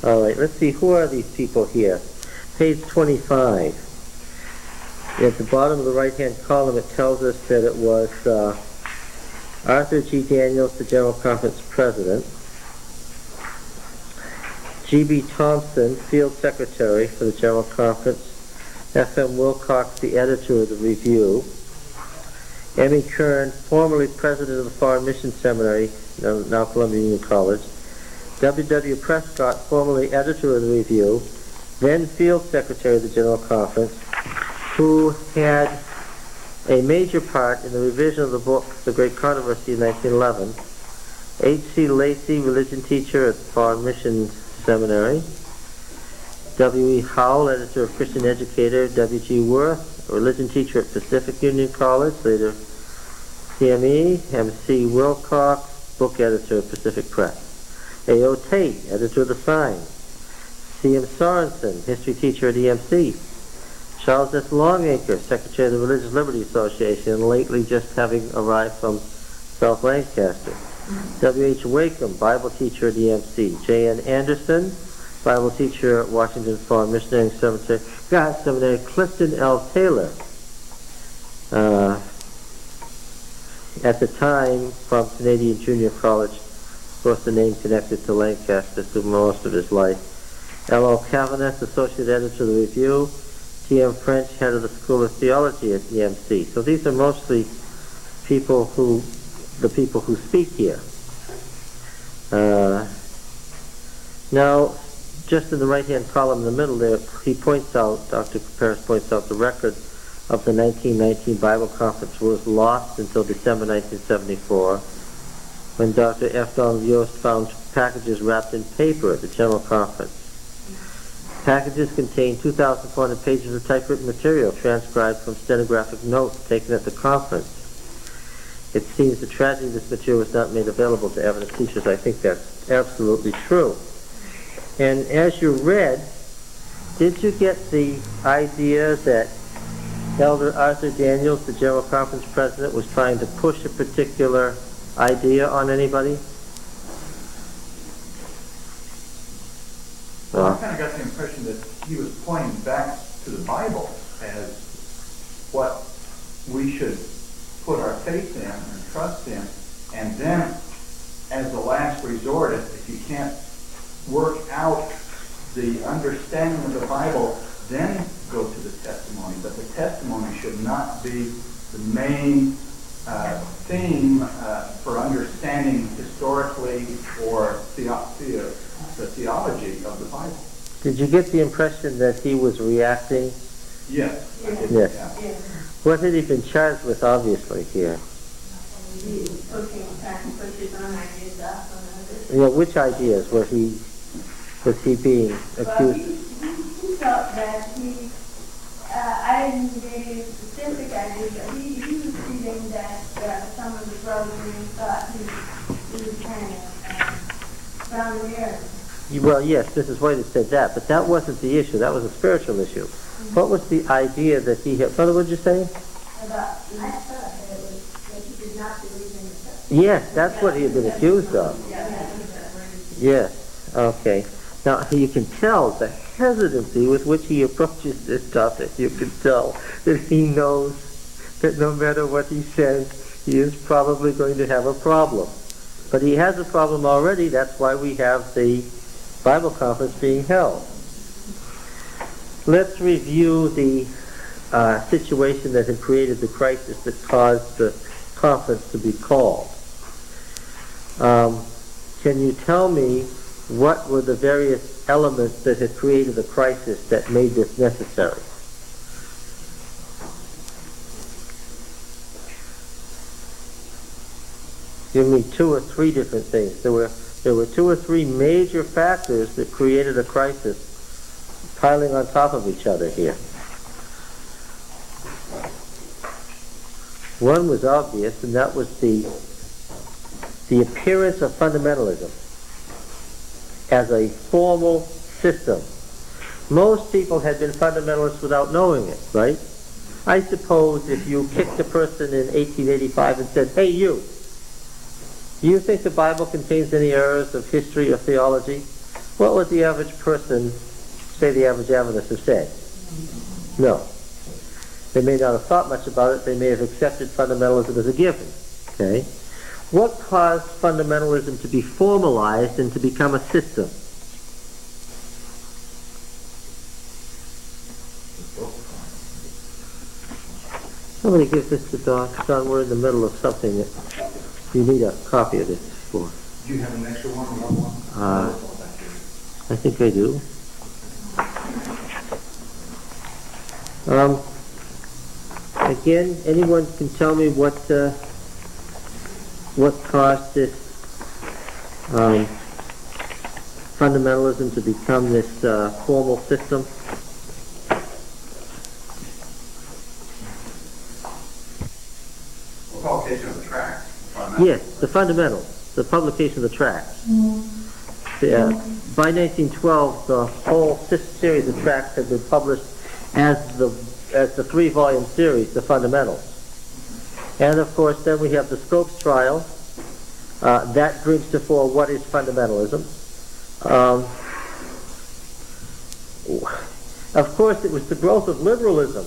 All right, let's see, who are these people here? Page 25. At the bottom of the right-hand column, it tells us that it was Arthur G. Daniels, the General Conference President, G.B. Thompson, Field Secretary for the General Conference, F.M. Wilcox, the editor of the Review, M.E. Kern, formerly President of the Foreign Mission Seminary, now Columbia Union College, W.W. Prescott, formerly editor of the Review, then Field Secretary of the General Conference, who had a major part in the revision of the book, The Great Controversy in 1911, H.C. Lacey, religion teacher at the Foreign Mission Seminary, W.E. Howell, editor of Christian Educator, W.G. Worth, a religion teacher at Pacific Union College, later CME, M.C. Wilcox, book editor of Pacific Press, A.O. Tate, editor of The Sign, C.M. Sorensen, history teacher at EMC, Charles S. Longacre, secretary of the Religious Liberty Association, and lately just having arrived from South Lancaster, W.H. Wakeham, Bible teacher at EMC, J.N. Anderson, Bible teacher at Washington Foreign Missionary Seminary, Clifton L. Taylor, at the time from Canadian Junior College, of course the name connected to Lancaster through most of his life, L.O. Cavanis, associate editor of the Review, T.M. French, head of the School of Theology at EMC. So these are mostly the people who speak here. Now, just in the right-hand column in the middle there, he points out, Dr. Paris points out, the record of the 1919 Bible Conference was lost until December 1974, when Dr. F. Donald Yost found packages wrapped in paper at the General Conference. Packages contained 2,400 pages of typewritten material transcribed from stenographic notes taken at the conference. It seems the tragedy of this material was not made available to evidence teachers. I think that's absolutely true. And as you read, did you get the idea that Elder Arthur Daniels, the General Conference President, was trying to push a particular idea on anybody? Well, I kind of got the impression that he was pointing back to the Bible as what we should put our faith in and trust in, and then, as the last resort, if you can't work out the understanding of the Bible, then go to the testimony. But the testimony should not be the main theme for understanding historically or the theology of the Bible. Did you get the impression that he was reacting? Yes. I did. Yes. Yeah. What had he been charged with, obviously, here? Which ideas was he being accused? He thought that I didn't give specific ideas, but he was feeling that some of the brothers thought he was kind of found there. Well, yes, Mrs. White had said that, but that wasn't the issue. That was a spiritual issue. What was the idea that he had? Brother, what did you say? I thought that he did not believe in himself. Yes, that's what he had been accused of. Yes, okay. Now, you can tell the hesitancy with which he approaches this topic. You can tell that he knows that no matter what he says, he is probably going to have a problem. But he has a problem already. That's why we have the Bible conference being held. Let's review the situation that had created the crisis that caused the conference to be called. Can you tell me what were the various elements that had created the crisis that made this necessary? Give me two or three different things. There were two or three major factors that created a crisis piling on top of each other here. One was obvious, and that was the appearance of fundamentalism as a formal system. Most people had been fundamentalists without knowing it, right? I suppose if you kicked a person in 1885 and said, "Hey, you think the Bible contains any errors of history or theology?" What would the average person, say the average Adventist, have said? No. They may not have thought much about it. They may have accepted fundamentalism as a given. Okay? What caused fundamentalism to be formalized and to become a system? Somebody give this to Don. Don, we're in the middle of something that you need a copy of this for. Do you have an extra one or another one? I think I do. Again, anyone can tell me what caused this fundamentalism to become this formal system? Well, publication of the tracts. Yes, the fundamentals, the publication of the tracts. By 1912, the whole series of tracts had been published as the 3-volume series, the Fundamentals. And of course, then we have the Scopes trial. That brings to fore what is fundamentalism. Of course, it was the growth of liberalism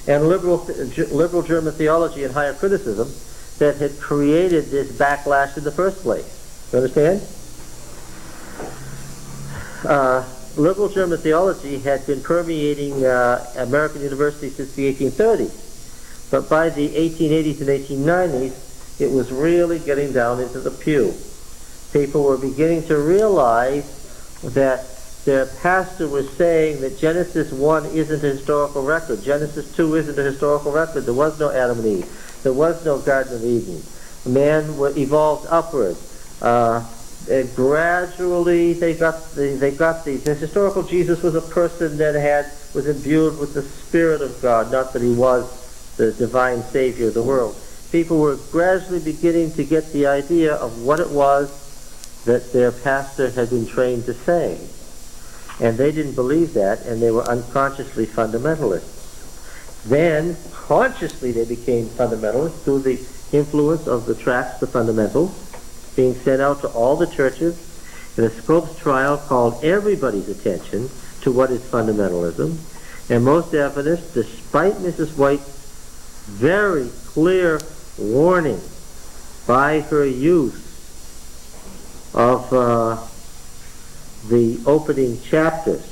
and liberal German theology and higher criticism that had created this backlash in the first place. You understand? Liberal German theology had been permeating American universities since the 1830s. But by the 1880s and 1890s, it was really getting down into the pew. People were beginning to realize that their pastor was saying that Genesis 1 isn't a historical record. Genesis 2 isn't a historical record. There was no Adam and Eve. There was no Garden of Eden. Man evolved upward. Gradually, they got these. The historical Jesus was a person that was imbued with the Spirit of God, not that he was the divine Savior of the world. People were gradually beginning to get the idea of what it was that their pastor had been trained to say. And they didn't believe that, and they were unconsciously fundamentalists. Then, consciously, they became fundamentalists through the influence of the tracts, the Fundamentals, being sent out to all the churches, and a Scopes trial called everybody's attention to what is fundamentalism. And most Adventists, despite Mrs. White's very clear warning by her use of the opening chapters,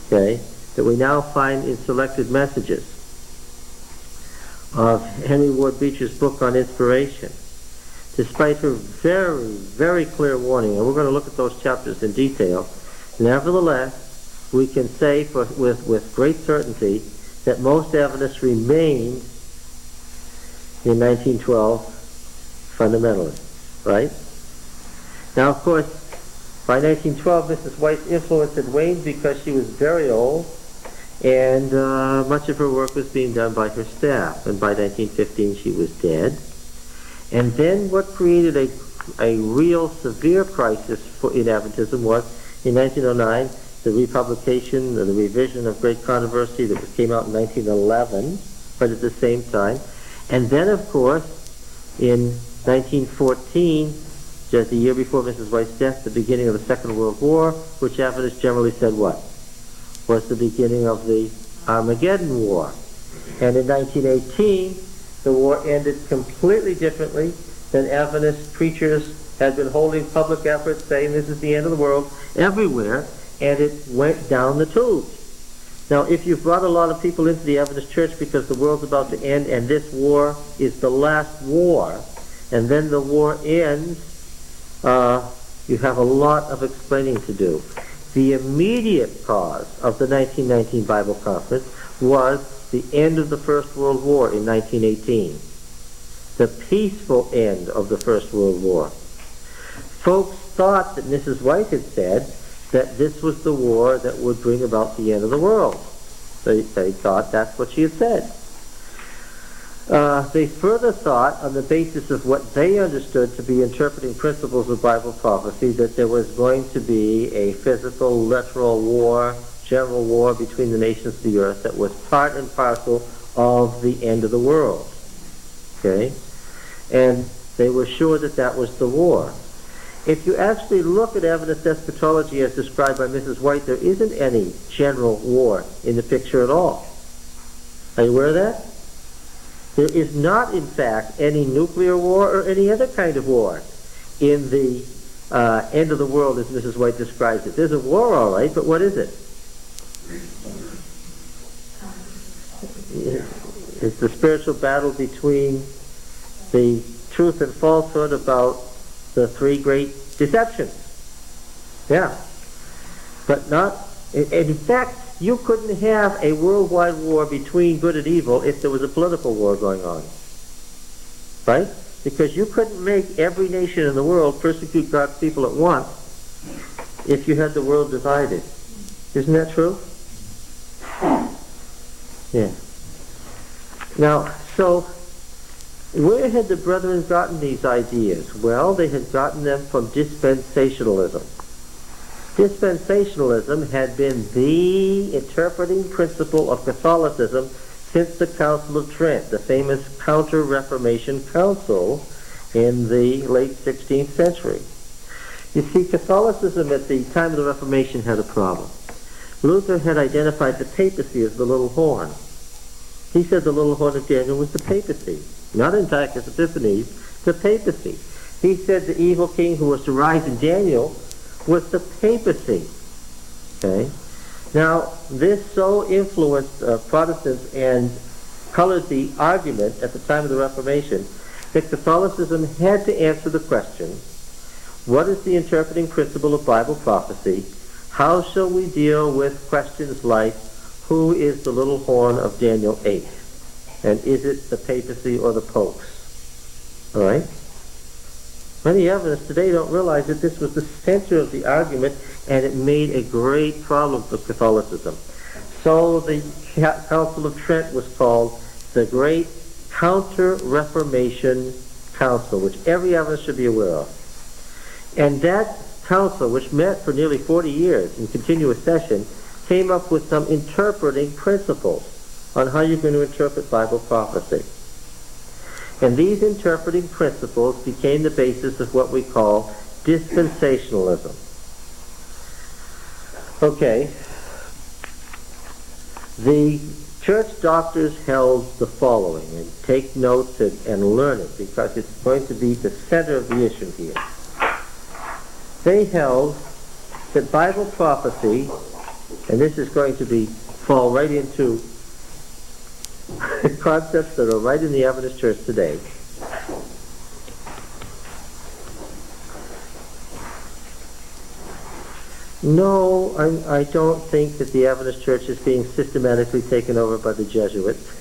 okay, that we now find in selected messages of Henry Ward Beecher's book on inspiration, despite her very, very clear warning, and we're going to look at those chapters in detail, nevertheless, we can say with great certainty that most Adventists remained in 1912 fundamentalists, right? Now, of course, by 1912, Mrs. White's influence had waned because she was very old, and much of her work was being done by her staff. And by 1915, she was dead. And then what created a real severe crisis in Adventism was, in 1909, the republication, the revision of Great Controversy that came out in 1911, but at the same time. And then, of course, in 1914, just a year before Mrs. White's death, the beginning of the Second World War, which Adventists generally said what? Was the beginning of the Armageddon War. And in 1918, the war ended completely differently than Adventist preachers had been holding public efforts saying this is the end of the world everywhere, and it went down the tubes. Now, if you've brought a lot of people into the Adventist church because the world's about to end and this war is the last war, and then the war ends, you have a lot of explaining to do. The immediate cause of the 1919 Bible Conference was the end of the First World War in 1918. The peaceful end of the First World War. Folks thought that Mrs. White had said that this was the war that would bring about the end of the world. They thought that's what she had said. They further thought, on the basis of what they understood to be interpreting principles of Bible prophecy, that there was going to be a physical, literal war, general war between the nations of the earth that was part and parcel of the end of the world. Okay? And they were sure that that was the war. If you actually look at evidence eschatology as described by Mrs. White, there isn't any general war in the picture at all. Are you aware of that? There is not, in fact, any nuclear war or any other kind of war in the end of the world as Mrs. White describes it. There's a war, all right, but what is it? It's the spiritual battle between the truth and falsehood about the three great deceptions. Yeah. But not, in fact, you couldn't have a worldwide war between good and evil if there was a political war going on. Right? Because you couldn't make every nation in the world persecute God's people at once if you had the world divided. Isn't that true? Yeah. Now, so, where had the brethren gotten these ideas? Well, they had gotten them from dispensationalism. Dispensationalism had been the interpreting principle of Catholicism since the Council of Trent, the famous Counter-Reformation Council in the late 16th century. You see, Catholicism at the time of the Reformation had a problem. Luther had identified the papacy as the little horn. He said the little horn of Daniel was the papacy. Not Antiochus Epiphanes, the papacy. He said the evil king who was to rise in Daniel was the papacy. Okay? Now, this so influenced Protestants and colored the argument at the time of the Reformation that Catholicism had to answer the question, what is the interpreting principle of Bible prophecy? How shall we deal with questions like, who is the little horn of Daniel 8? And is it the papacy or the popes? All right? Many evidence today don't realize that this was the center of the argument, and it made a great problem for Catholicism. So the Council of Trent was called the Great Counter-Reformation Council, which every evidence should be aware of. And that council, which met for nearly 40 years in continuous session, came up with some interpreting principles on how you're going to interpret Bible prophecy. And these interpreting principles became the basis of what we call dispensationalism. Okay. The church doctors held the following, and take notes and learn it, because it's going to be the center of the issue here. They held that Bible prophecy, and this is going to fall right into concepts that are right in the Adventist Church today. No, I don't think that the Adventist Church is being systematically taken over by the Jesuits.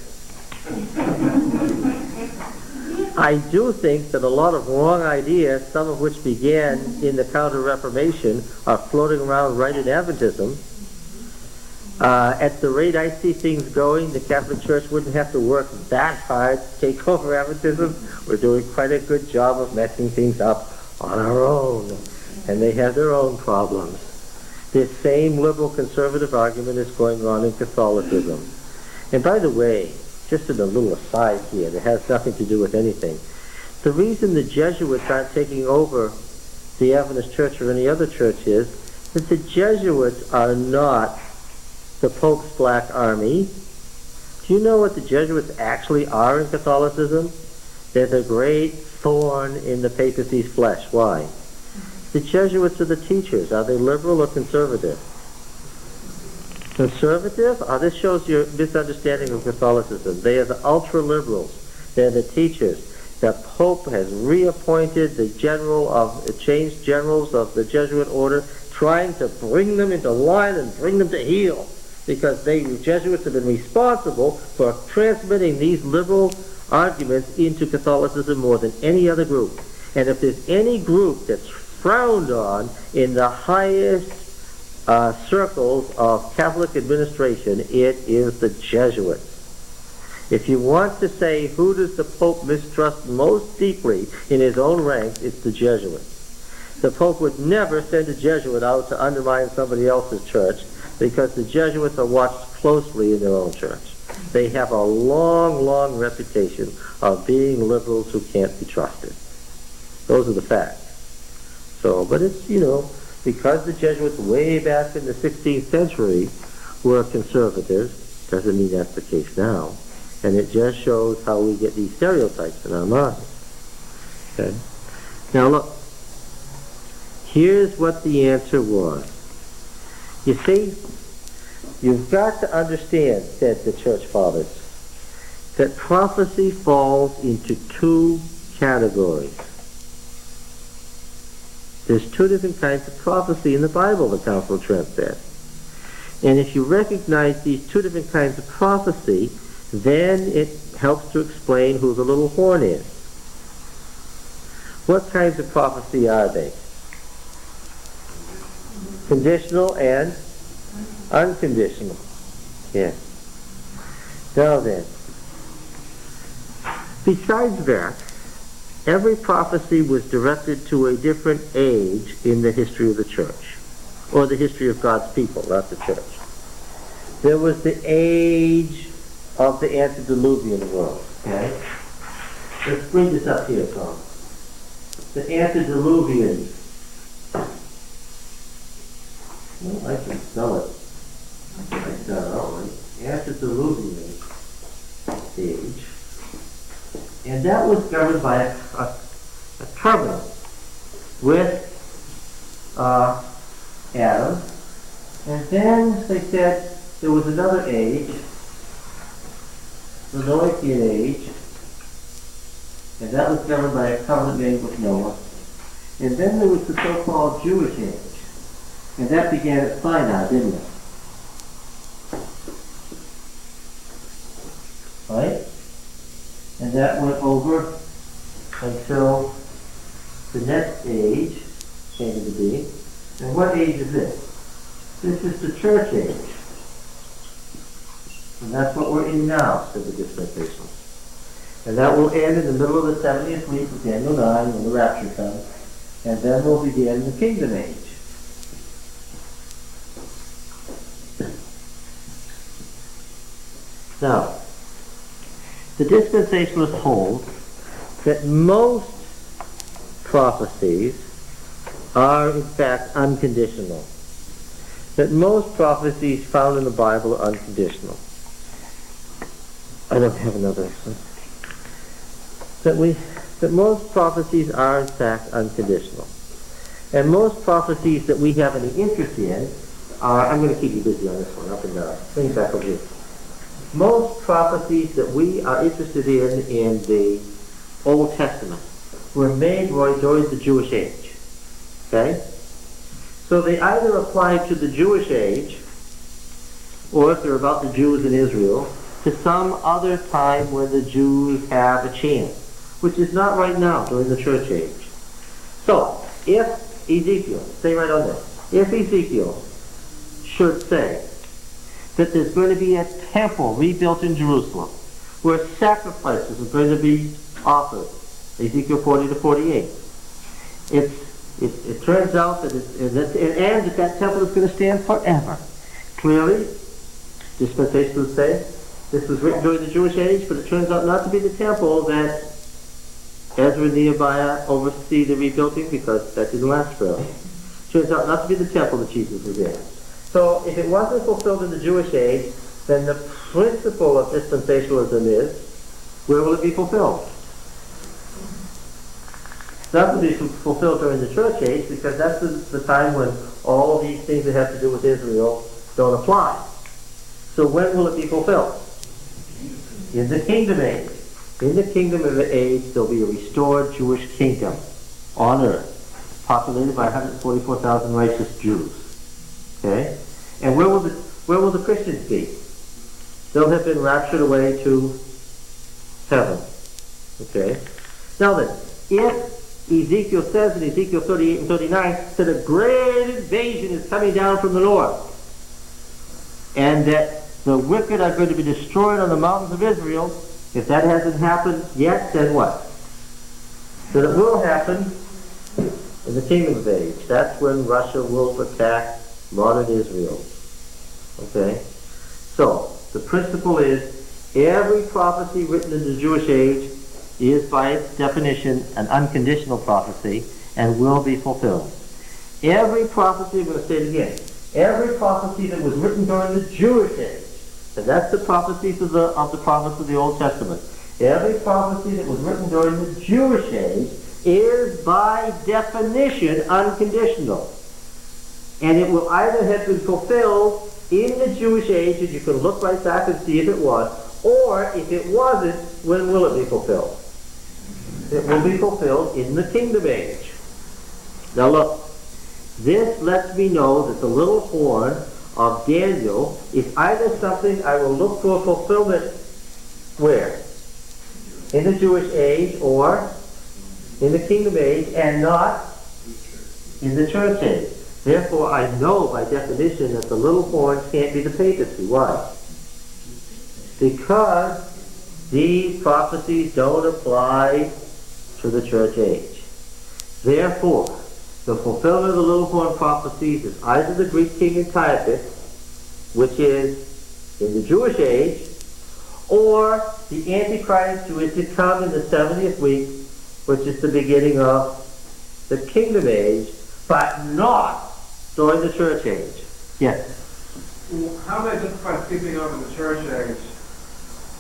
I do think that a lot of wrong ideas, some of which began in the Counter-Reformation, are floating around right in Adventism. At the rate I see things going, the Catholic Church wouldn't have to work that hard to take over Adventism. We're doing quite a good job of messing things up on our own, and they have their own problems. This same liberal conservative argument is going on in Catholicism. And by the way, just in a little aside here that has nothing to do with anything, the reason the Jesuits aren't taking over the Adventist Church or any other church is that the Jesuits are not the Pope's Black Army. Do you know what the Jesuits actually are in Catholicism? They're the great thorn in the papacy's flesh. Why? The Jesuits are the teachers. Are they liberal or conservative? Conservative? This shows your misunderstanding of Catholicism. They are the ultra-liberals. They're the teachers. The Pope has reappointed the changed generals of the Jesuit order, trying to bring them into line and bring them to heel, because the Jesuits have been responsible for transmitting these liberal arguments into Catholicism more than any other group. And if there's any group that's frowned on in the highest circles of Catholic administration, it is the Jesuits. If you want to say who does the Pope mistrust most deeply in his own ranks, it's the Jesuits. The Pope would never send a Jesuit out to undermine somebody else's church, because the Jesuits are watched closely in their own church. They have a long, long reputation of being liberals who can't be trusted. Those are the facts. So, but it's, because the Jesuits way back in the 16th century were conservatives, doesn't mean that's the case now. And it just shows how we get these stereotypes in our minds. Okay? Now look, here's what the answer was. You see, you've got to understand, said the Church Fathers, that prophecy falls into two categories. There's two different kinds of prophecy in the Bible, the Council of Trent said. And if you recognize these two different kinds of prophecy, then it helps to explain who the little horn is. What kinds of prophecy are they? Conditional and unconditional. Yes. Now then, besides that, every prophecy was directed to a different age in the history of the church, or the history of God's people, not the church. There was the age of the antediluvian world. Okay? Let's bring this up here, Tom. The antediluvian. Well, I can spell it. I spell it out right. Antediluvian age. And that was governed by a covenant with Adam. And then they said there was another age, the Noachian age, and that was governed by a covenant made with Noah. And then there was the so-called Jewish age. And that began at Sinai, didn't it? Right? And that went over until the next age came into being. And what age is this? This is the church age. And that's what we're in now, said the Dispensationalists. And that will end in the middle of the 70th week of Daniel 9 when the rapture comes. And then we'll begin the kingdom age. Now, the Dispensationalists hold that most prophecies are in fact unconditional. That most prophecies found in the Bible are unconditional. I don't have another one. That most prophecies are in fact unconditional. And most prophecies that we have any interest in are, I'm going to keep you busy on this one, up and down. Bring it back over here. Most prophecies that we are interested in the Old Testament were made during the Jewish age. Okay? So they either apply to the Jewish age, or if they're about the Jews in Israel, to some other time when the Jews have a chance, which is not right now during the church age. So, if Ezekiel, stay right on this, if Ezekiel should say that there's going to be a temple rebuilt in Jerusalem where sacrifices are going to be offered, Ezekiel 40 to 48. It turns out that that temple is going to stand forever. Clearly, dispensationalists say this was written during the Jewish age, but it turns out not to be the temple that Ezra and Nehemiah oversee the rebuilding, because that didn't last forever. It turns out not to be the temple that Jesus was in. So if it wasn't fulfilled in the Jewish age, then the principle of dispensationalism is, where will it be fulfilled? It's not going to be fulfilled during the church age, because that's the time when all these things that have to do with Israel don't apply. So when will it be fulfilled? In the kingdom age. In the kingdom of the age, there'll be a restored Jewish kingdom on earth, populated by 144,000 righteous Jews. Okay? And where will the Christians be? They'll have been raptured away to heaven. Okay? Now then, if Ezekiel says in Ezekiel 38 and 39 that a great invasion is coming down from the north, and that the wicked are going to be destroyed on the mountains of Israel, if that hasn't happened yet, then what? Then it will happen in the kingdom of age. That's when Russia will attack modern Israel. Okay? So, the principle is, every prophecy written in the Jewish age is by its definition an unconditional prophecy, and will be fulfilled. Every prophecy, I'm going to say it again, every prophecy that was written during the Jewish age, and that's the prophecies of the prophets of the Old Testament, every prophecy that was written during the Jewish age is by definition unconditional. And it will either have been fulfilled in the Jewish age, and you can look right back and see if it was, or if it wasn't, when will it be fulfilled? It will be fulfilled in the kingdom age. Now look, this lets me know that the little horn of Daniel is either something I will look for fulfillment where? In the Jewish age or in the kingdom age, and not in the church age. Therefore, I know by definition that the little horn can't be the papacy. Why? Because these prophecies don't apply to the church age. Therefore, the fulfillment of the little horn prophecies is either the Greek king Antiochus, which is in the Jewish age, or the Antichrist who is to come in the 70th week, which is the beginning of the kingdom age, but not during the church age. Yes? How do they justify skipping over the church age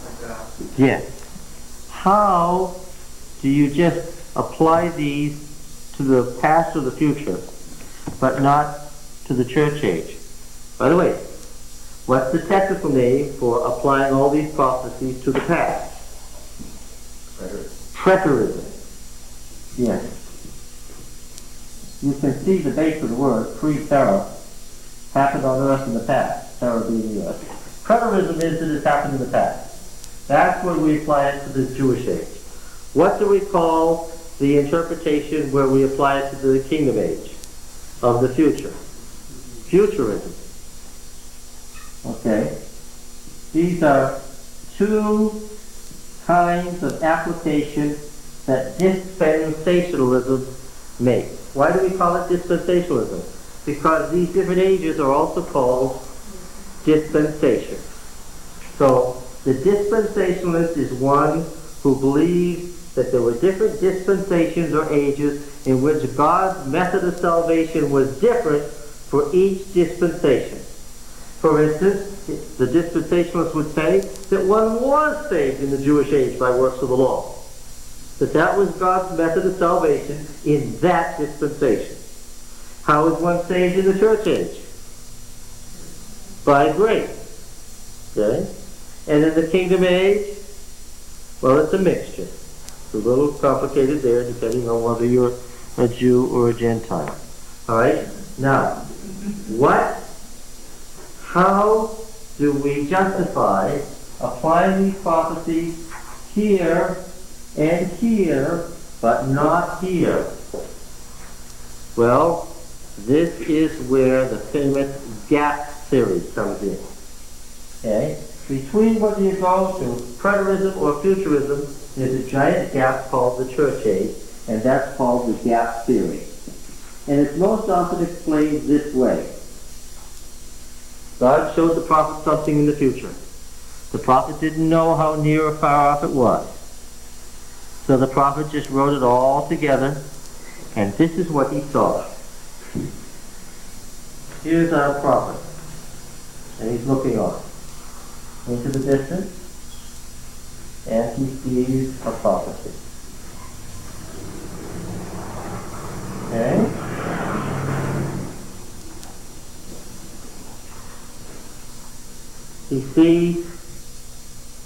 like that? Yes. How do you just apply these to the past or the future, but not to the church age? By the way, what's the technical name for applying all these prophecies to the past? Preterism. Yes. You can see the base of the word, pre-terra, happened on earth in the past, terra being the earth. Preterism is that it's happened in the past. That's when we apply it to the Jewish age. What do we call the interpretation where we apply it to the kingdom age of the future? Futurism. Okay. These are two kinds of application that dispensationalism makes. Why do we call it dispensationalism? Because these different ages are also called dispensation. So the dispensationalist is one who believes that there were different dispensations or ages in which God's method of salvation was different for each dispensation. For instance, the dispensationalist would say that one was saved in the Jewish age by works of the law. That was God's method of salvation in that dispensation. How is one saved in the church age? By grace. Okay? And in the kingdom age, well, it's a mixture. It's a little complicated there, depending on whether you're a Jew or a Gentile. All right? Now, how do we justify applying these prophecies here and here, but not here? Well, this is where the famous gap theory comes in. Okay? Between whether you go to preterism or futurism, there's a giant gap called the church age, and that's called the gap theory. And it's most often explained this way. God showed the prophet something in the future. The prophet didn't know how near or far off it was. So the prophet just wrote it all together, and this is what he saw. Here's our prophet, and he's looking off into the distance, and he sees a prophecy. Okay? He sees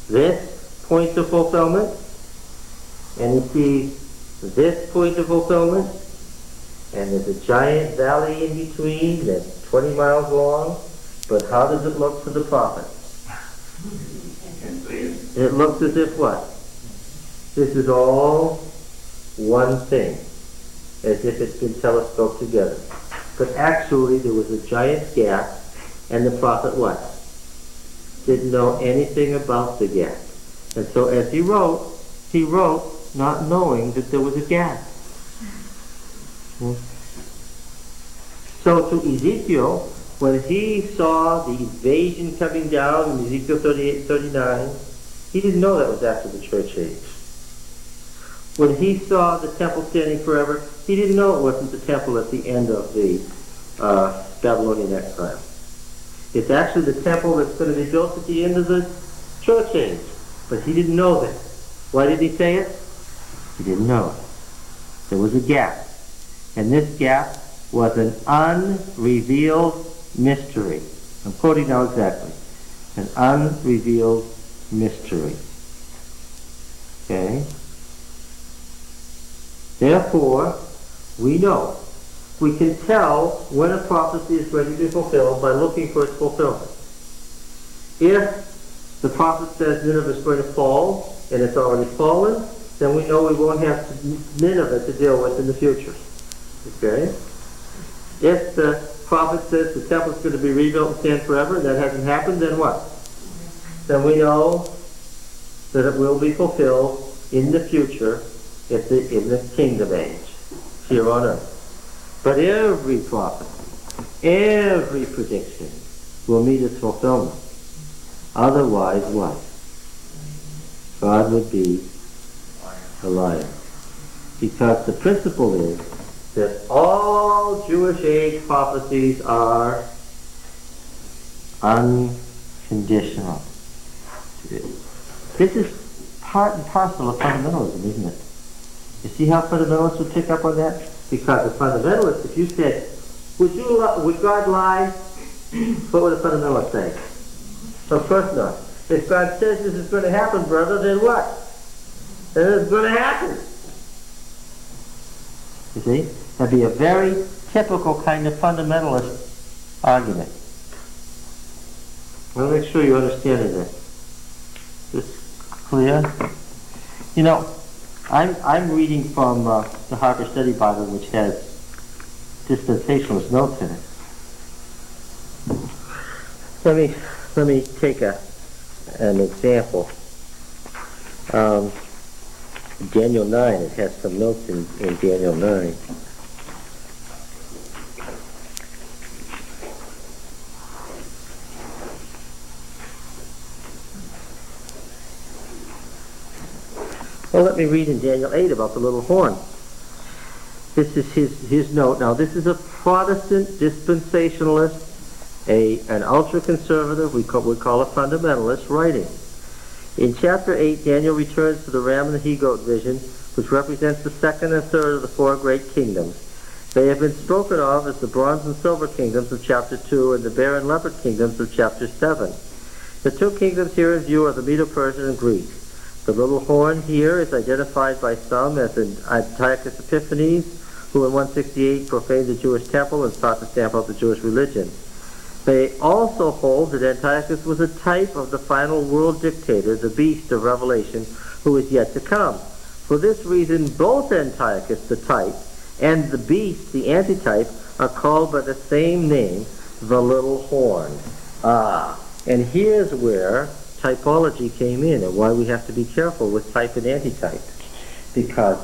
this point of fulfillment, and he sees this point of fulfillment, and there's a giant valley in between that's 20 miles long, but how does it look to the prophet? It looks as if what? This is all one thing, as if it's been telescoped together. But actually there was a giant gap, and the prophet what? Didn't know anything about the gap. And so as he wrote not knowing that there was a gap. So to Ezekiel, when he saw the invasion coming down in Ezekiel 38-39, he didn't know that was after the church age. When he saw the temple standing forever, he didn't know it wasn't the temple at the end of the Babylonian exile. It's actually the temple that's going to be built at the end of the church age. But he didn't know that. Why did he say it? He didn't know it. There was a gap. And this gap was an unrevealed mystery. I'm quoting now exactly. An unrevealed mystery. Okay? Therefore, we know. We can tell when a prophecy is going to be fulfilled by looking for its fulfillment. If the prophet says Nineveh is going to fall, and it's already fallen, then we know we won't have Nineveh to deal with in the future. Okay? If the prophet says the temple is going to be rebuilt and stand forever, and that hasn't happened, then what? Then we know that it will be fulfilled in the future in the kingdom age, here on earth. But every prophecy, every prediction will meet its fulfillment. Otherwise, what? God would be a liar. Because the principle is that all Jewish age prophecies are unconditional. This is part and parcel of fundamentalism, isn't it? You see how fundamentalists would pick up on that? Because the fundamentalists, if you said, would God lie? What would a fundamentalist say? Of course not. If God says this is going to happen, brother, then what? Then it's going to happen. You see? That'd be a very typical kind of fundamentalist argument. I want to make sure you understand this. Is this clear? You know, I'm reading from the Harper Study Bible, which has dispensationalist notes in it. Let me take an example. Daniel 9, it has some notes in Daniel 9. Well, let me read in Daniel 8 about the little horn. This is his note. Now, this is a Protestant dispensationalist, an ultra-conservative, we call a fundamentalist, writing. In chapter 8, Daniel returns to the ram and the he-goat vision, which represents the second and third of the four great kingdoms. They have been spoken of as the bronze and silver kingdoms of chapter 2 and the bear and leopard kingdoms of chapter 7. The two kingdoms here in view are the Medo-Persian and Greek. The little horn here is identified by some as Antiochus Epiphanes, who in 168 profaned the Jewish temple and sought to stamp out the Jewish religion. They also hold that Antiochus was a type of the final world dictator, the beast of Revelation, who is yet to come. For this reason, both Antiochus, the type, and the beast, the antitype, are called by the same name, the little horn. And here's where typology came in, and why we have to be careful with type and antitype. Because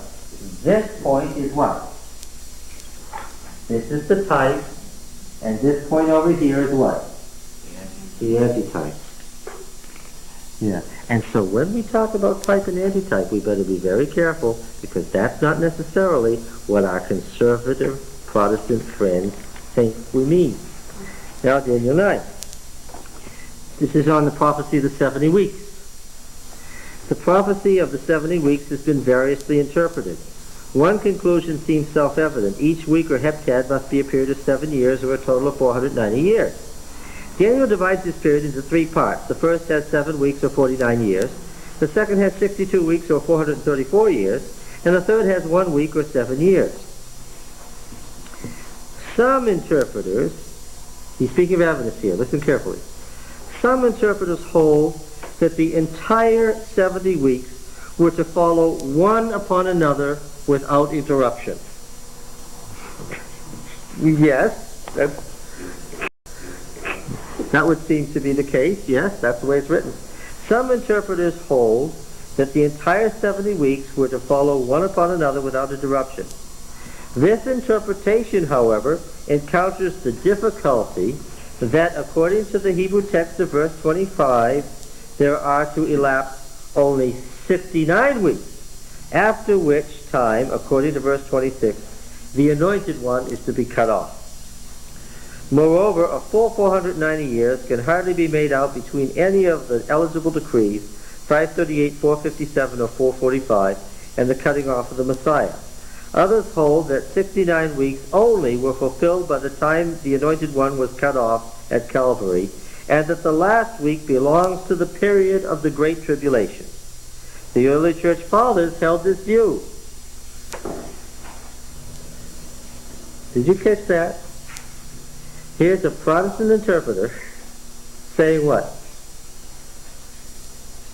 this point is what? This is the type, and this point over here is what? The antitype. Yeah. And so when we talk about type and antitype, we better be very careful, because that's not necessarily what our conservative Protestant friends think we mean. Now, Daniel 9. This is on the prophecy of the 70 weeks. The prophecy of the 70 weeks has been variously interpreted. One conclusion seems self-evident. Each week or heptad must be a period of 7 years, or a total of 490 years. Daniel divides this period into three parts. The first has 7 weeks, or 49 years. The second has 62 weeks, or 434 years. And the third has 1 week, or 7 years. Some interpreters, he's speaking of evidence here, listen carefully. Some interpreters hold that the entire 70 weeks were to follow one upon another without interruption. Yes, that would seem to be the case. Yes, that's the way it's written. Some interpreters hold that the entire 70 weeks were to follow one upon another without interruption. This interpretation, however, encounters the difficulty that according to the Hebrew text of verse 25, there are to elapse only 69 weeks, after which time, according to verse 26, the Anointed One is to be cut off. Moreover, a full 490 years can hardly be made out between any of the eligible decrees, 538, 457, or 445, and the cutting off of the Messiah. Others hold that 69 weeks only were fulfilled by the time the Anointed One was cut off at Calvary, and that the last week belongs to the period of the Great Tribulation. The early church fathers held this view. Did you catch that? Here's a Protestant interpreter saying what?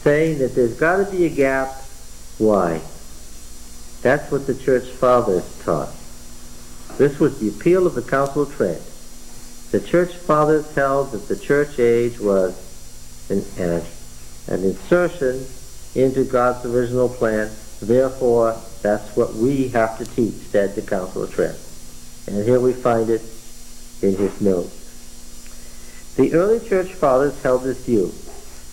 Saying that there's got to be a gap. Why? That's what the church fathers taught. This was the appeal of the Council of Trent. The church fathers held that the church age was an insertion into God's original plan. Therefore, that's what we have to teach, said the Council of Trent. And here we find it in his notes. The early church fathers held this view.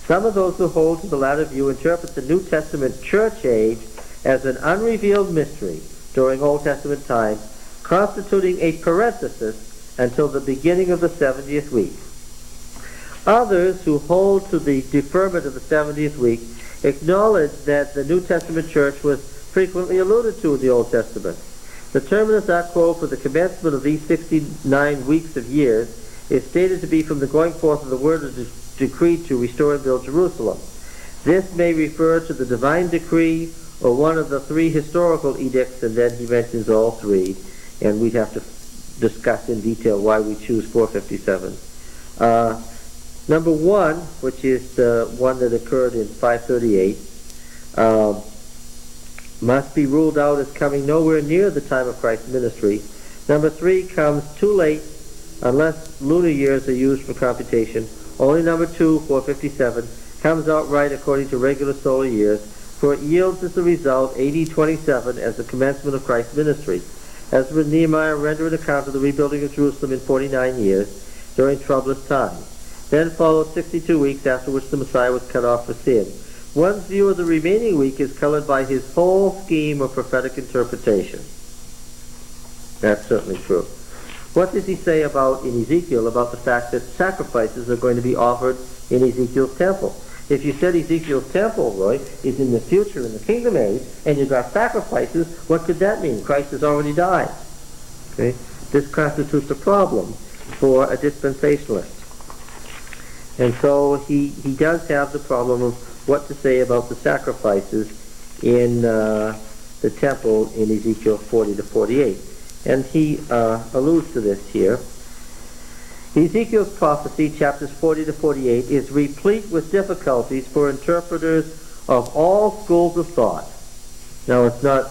Some of those who hold to the latter view interpret the New Testament church age as an unrevealed mystery during Old Testament times, constituting a parenthesis until the beginning of the 70th week. Others who hold to the deferment of the 70th week acknowledge that the New Testament church was frequently alluded to in the Old Testament. The terminus ad quo for the commencement of these 69 weeks of years is stated to be from the going forth of the word of the decree to restore and build Jerusalem. This may refer to the divine decree or one of the three historical edicts, and then he mentions all three, and we'd have to discuss in detail why we choose 457. Number one, which is the one that occurred in 538, must be ruled out as coming nowhere near the time of Christ's ministry. Number three comes too late unless lunar years are used for computation. Only number two, 457, comes out right according to regular solar years, for it yields as a result AD 27 as the commencement of Christ's ministry. As with Nehemiah, render an account of the rebuilding of Jerusalem in 49 years during troublous times. Then followed 62 weeks, after which the Messiah was cut off for sin. One's view of the remaining week is colored by his whole scheme of prophetic interpretation. That's certainly true. What does he say about, in Ezekiel, about the fact that sacrifices are going to be offered in Ezekiel's temple? If you said Ezekiel's temple, Roy, is in the future, in the kingdom age, and you've got sacrifices, what could that mean? Christ has already died. Okay? This constitutes a problem for a dispensationalist. And so he does have the problem of what to say about the sacrifices in the temple in Ezekiel 40 to 48. And he alludes to this here. Ezekiel's prophecy, chapters 40 to 48, is replete with difficulties for interpreters of all schools of thought. Now, it's not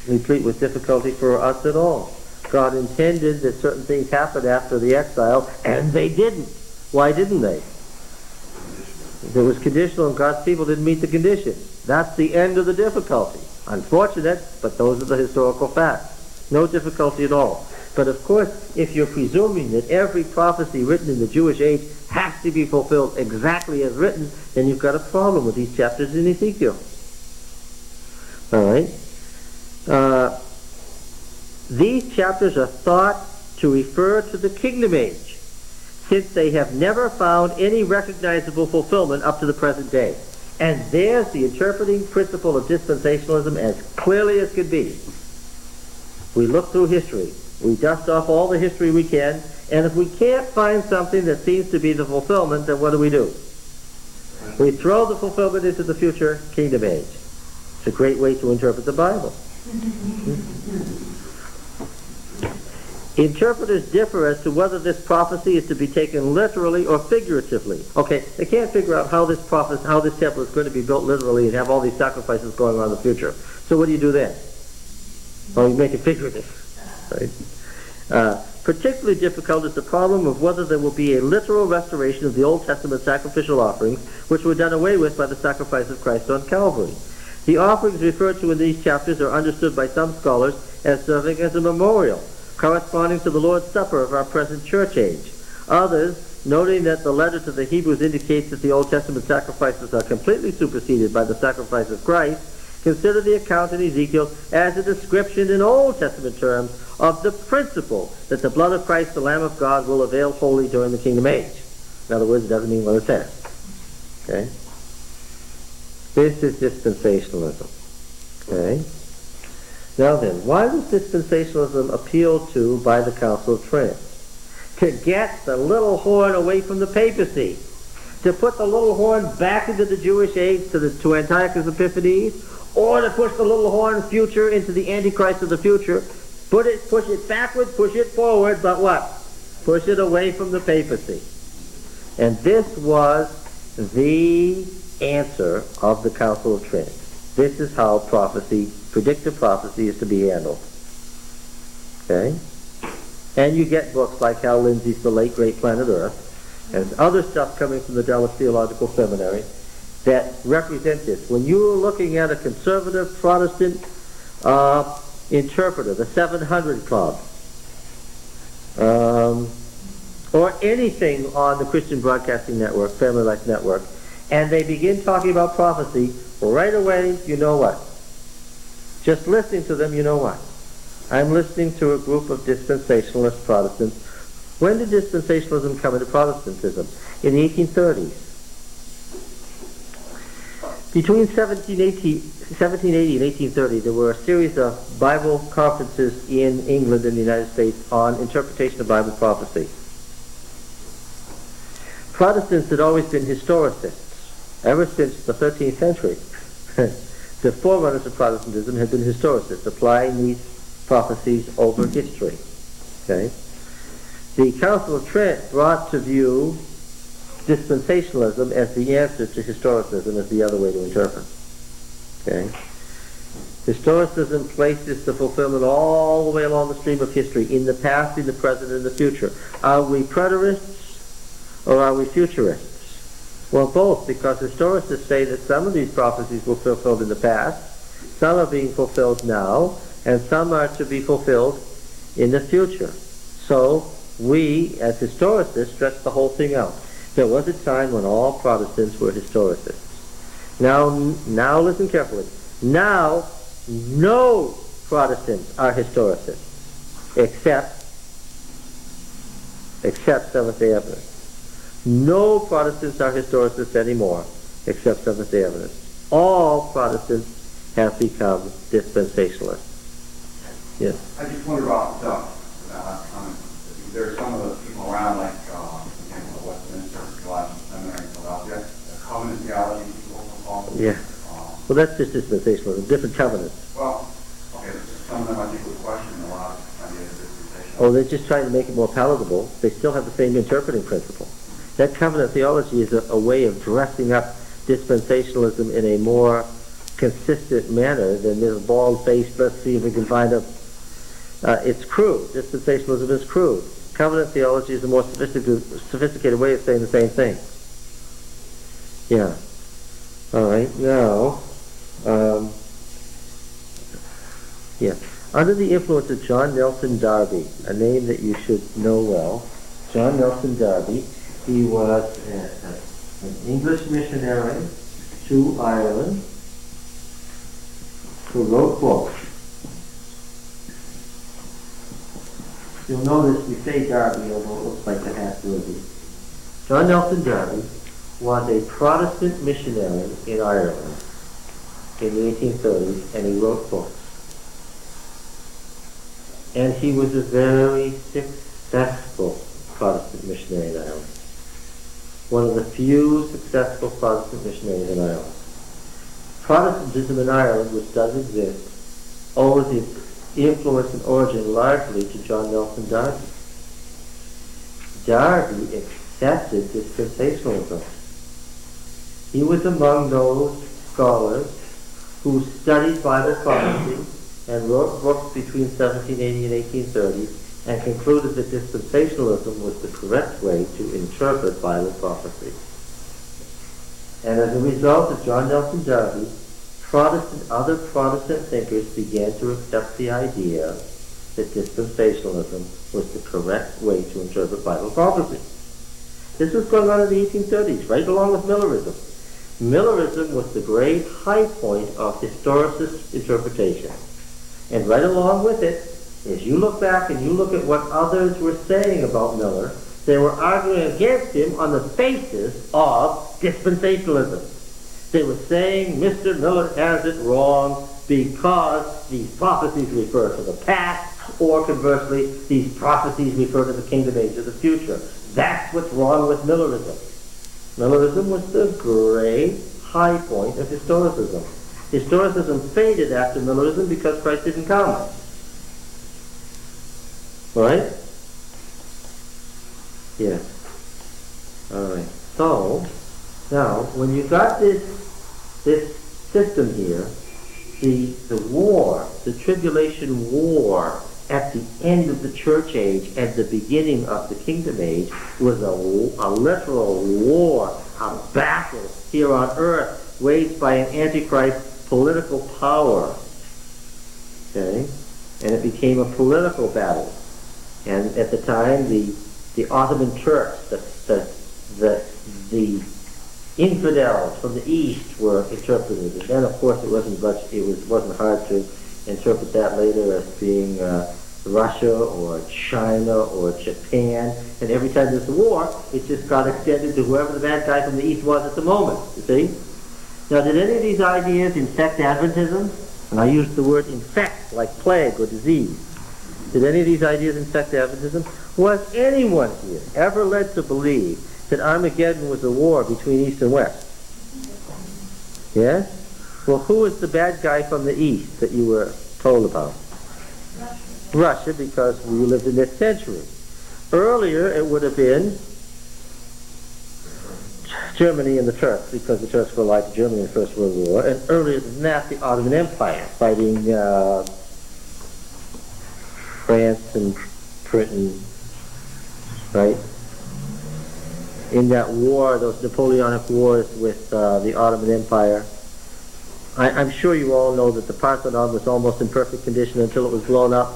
replete with difficulty for us at all. God intended that certain things happen after the exile, and they didn't. Why didn't they? It was conditional, and God's people didn't meet the condition. That's the end of the difficulty. Unfortunate, but those are the historical facts. No difficulty at all. But of course, if you're presuming that every prophecy written in the Jewish age has to be fulfilled exactly as written, then you've got a problem with these chapters in Ezekiel. All right? These chapters are thought to refer to the kingdom age, since they have never found any recognizable fulfillment up to the present day. And there's the interpreting principle of dispensationalism as clearly as could be. We look through history. We dust off all the history we can, and if we can't find something that seems to be the fulfillment, then what do? We throw the fulfillment into the future kingdom age. It's a great way to interpret the Bible. Interpreters differ as to whether this prophecy is to be taken literally or figuratively. Okay, they can't figure out how this temple is going to be built literally and have all these sacrifices going on in the future. So what do you do then? Well, you make it figurative. Right? Particularly difficult is the problem of whether there will be a literal restoration of the Old Testament sacrificial offerings, which were done away with by the sacrifice of Christ on Calvary. The offerings referred to in these chapters are understood by some scholars as serving as a memorial, corresponding to the Lord's Supper of our present church age. Others, noting that the letter to the Hebrews indicates that the Old Testament sacrifices are completely superseded by the sacrifice of Christ, Consider the account in Ezekiel as a description in Old Testament terms of the principle that the blood of Christ, the Lamb of God, will avail wholly during the kingdom age. In other words, it doesn't mean what it says. Okay? This is dispensationalism. Okay? Now then, why was dispensationalism appealed to by the Council of Trent? To get the little horn away from the papacy. To put the little horn back into the Jewish age to Antiochus Epiphanes, or to push the little horn future into the Antichrist of the future. Push it backward, push it forward, but what? Push it away from the papacy. And this was the answer of the Council of Trent. This is how prophecy, predictive prophecy, is to be handled. Okay? And you get books like Hal Lindsey's The Late Great Planet Earth, and other stuff coming from the Dallas Theological Seminary that represent this. When you're looking at a conservative Protestant interpreter, the 700 Club, or anything on the Christian Broadcasting Network, Family Life Network, and they begin talking about prophecy, right away, you know what? Just listening to them, you know what? I'm listening to a group of dispensationalist Protestants. When did dispensationalism come into Protestantism? In the 1830s. Between 1780 and 1830, there were a series of Bible conferences in England and the United States on interpretation of Bible prophecy. Protestants had always been historicists, ever since the 13th century. The forerunners of Protestantism had been historicists, applying these prophecies over history. Okay? The Council of Trent brought to view dispensationalism as the answer to historicism, as the other way to interpret. Okay? Historicism places the fulfillment all the way along the stream of history, in the past, in the present, and the future. Are we preterists or are we futurists? Well, both, because historicists say that some of these prophecies were fulfilled in the past, some are being fulfilled now, and some are to be fulfilled in the future. So we, as historicists, stretch the whole thing out. There was a time when all Protestants were historicists. Now listen carefully. Now, no Protestants are historicists, except Seventh-day Adventists. No Protestants are historicists anymore, except Seventh-day Adventists. All Protestants have become dispensationalists. Yes? I just wonder about there's some of those people around, like Westminster Theological Seminary in Philadelphia, the covenant theology people. Yeah. Well, that's just dispensationalism, different covenants. Well, okay, some of them I think would question a lot of ideas of dispensation. Oh, they're just trying to make it more palatable. They still have the same interpreting principle. That covenant theology is a way of dressing up dispensationalism in a more consistent manner than this bald-faced, let's see if we can find a... it's crude. Dispensationalism is crude. Covenant theology is a more sophisticated way of saying the same thing. Yeah. All right. Now, yeah. Under the influence of John Nelson Darby, a name that you should know well, John Nelson Darby, he was an English missionary to Ireland who wrote books. You'll notice we say Darby, although it looks like the half Ruby. John Nelson Darby was a Protestant missionary in Ireland in the 1830s, and he wrote books. And he was a very successful Protestant missionary in Ireland. One of the few successful Protestant missionaries in Ireland. Protestantism in Ireland, which does exist, owes its influence and origin largely to John Nelson Darby. Darby accepted dispensationalism. He was among those scholars who studied Bible prophecy and wrote books between 1780 and 1830 and concluded that dispensationalism was the correct way to interpret Bible prophecy. And as a result of John Nelson Darby, other Protestant thinkers began to accept the idea that dispensationalism was the correct way to interpret Bible prophecy. This was going on in the 1830s, right along with Millerism. Millerism was the great high point of historicist interpretation. And right along with it, as you look back and you look at what others were saying about Miller, they were arguing against him on the basis of dispensationalism. They were saying Mr. Miller has it wrong because these prophecies refer to the past, or conversely, these prophecies refer to the kingdom age of the future. That's what's wrong with Millerism. Millerism was the great high point of historicism. Historicism faded after Millerism because Christ didn't come. Right? Yes. All right. So, now, when you got this system here, the war, the tribulation war at the end of the church age and the beginning of the kingdom age was a literal war, a battle here on earth waged by an antichrist political power. Okay? And it became a political battle. And at the time, the Ottoman Turks, the infidels from the east were interpreted. And then, of course, it wasn't hard to interpret that later as being Russia or China or Japan. And every time there's a war, it just got extended to whoever the bad guy from the east was at the moment. You see? Now, did any of these ideas infect Adventism? And I use the word infect, like plague or disease. Did any of these ideas infect Adventism? Was anyone here ever led to believe that Armageddon was a war between East and West? Yes? Well, who was the bad guy from the East that you were told about? Russia, because we lived in this century. Earlier, it would have been Germany and the Turks, because the Turks were allied to Germany in the First World War. And earlier than that, the Ottoman Empire, fighting France and Britain, right? In that war, those Napoleonic wars with the Ottoman Empire, I'm sure you all know that the Parthenon was almost in perfect condition until it was blown up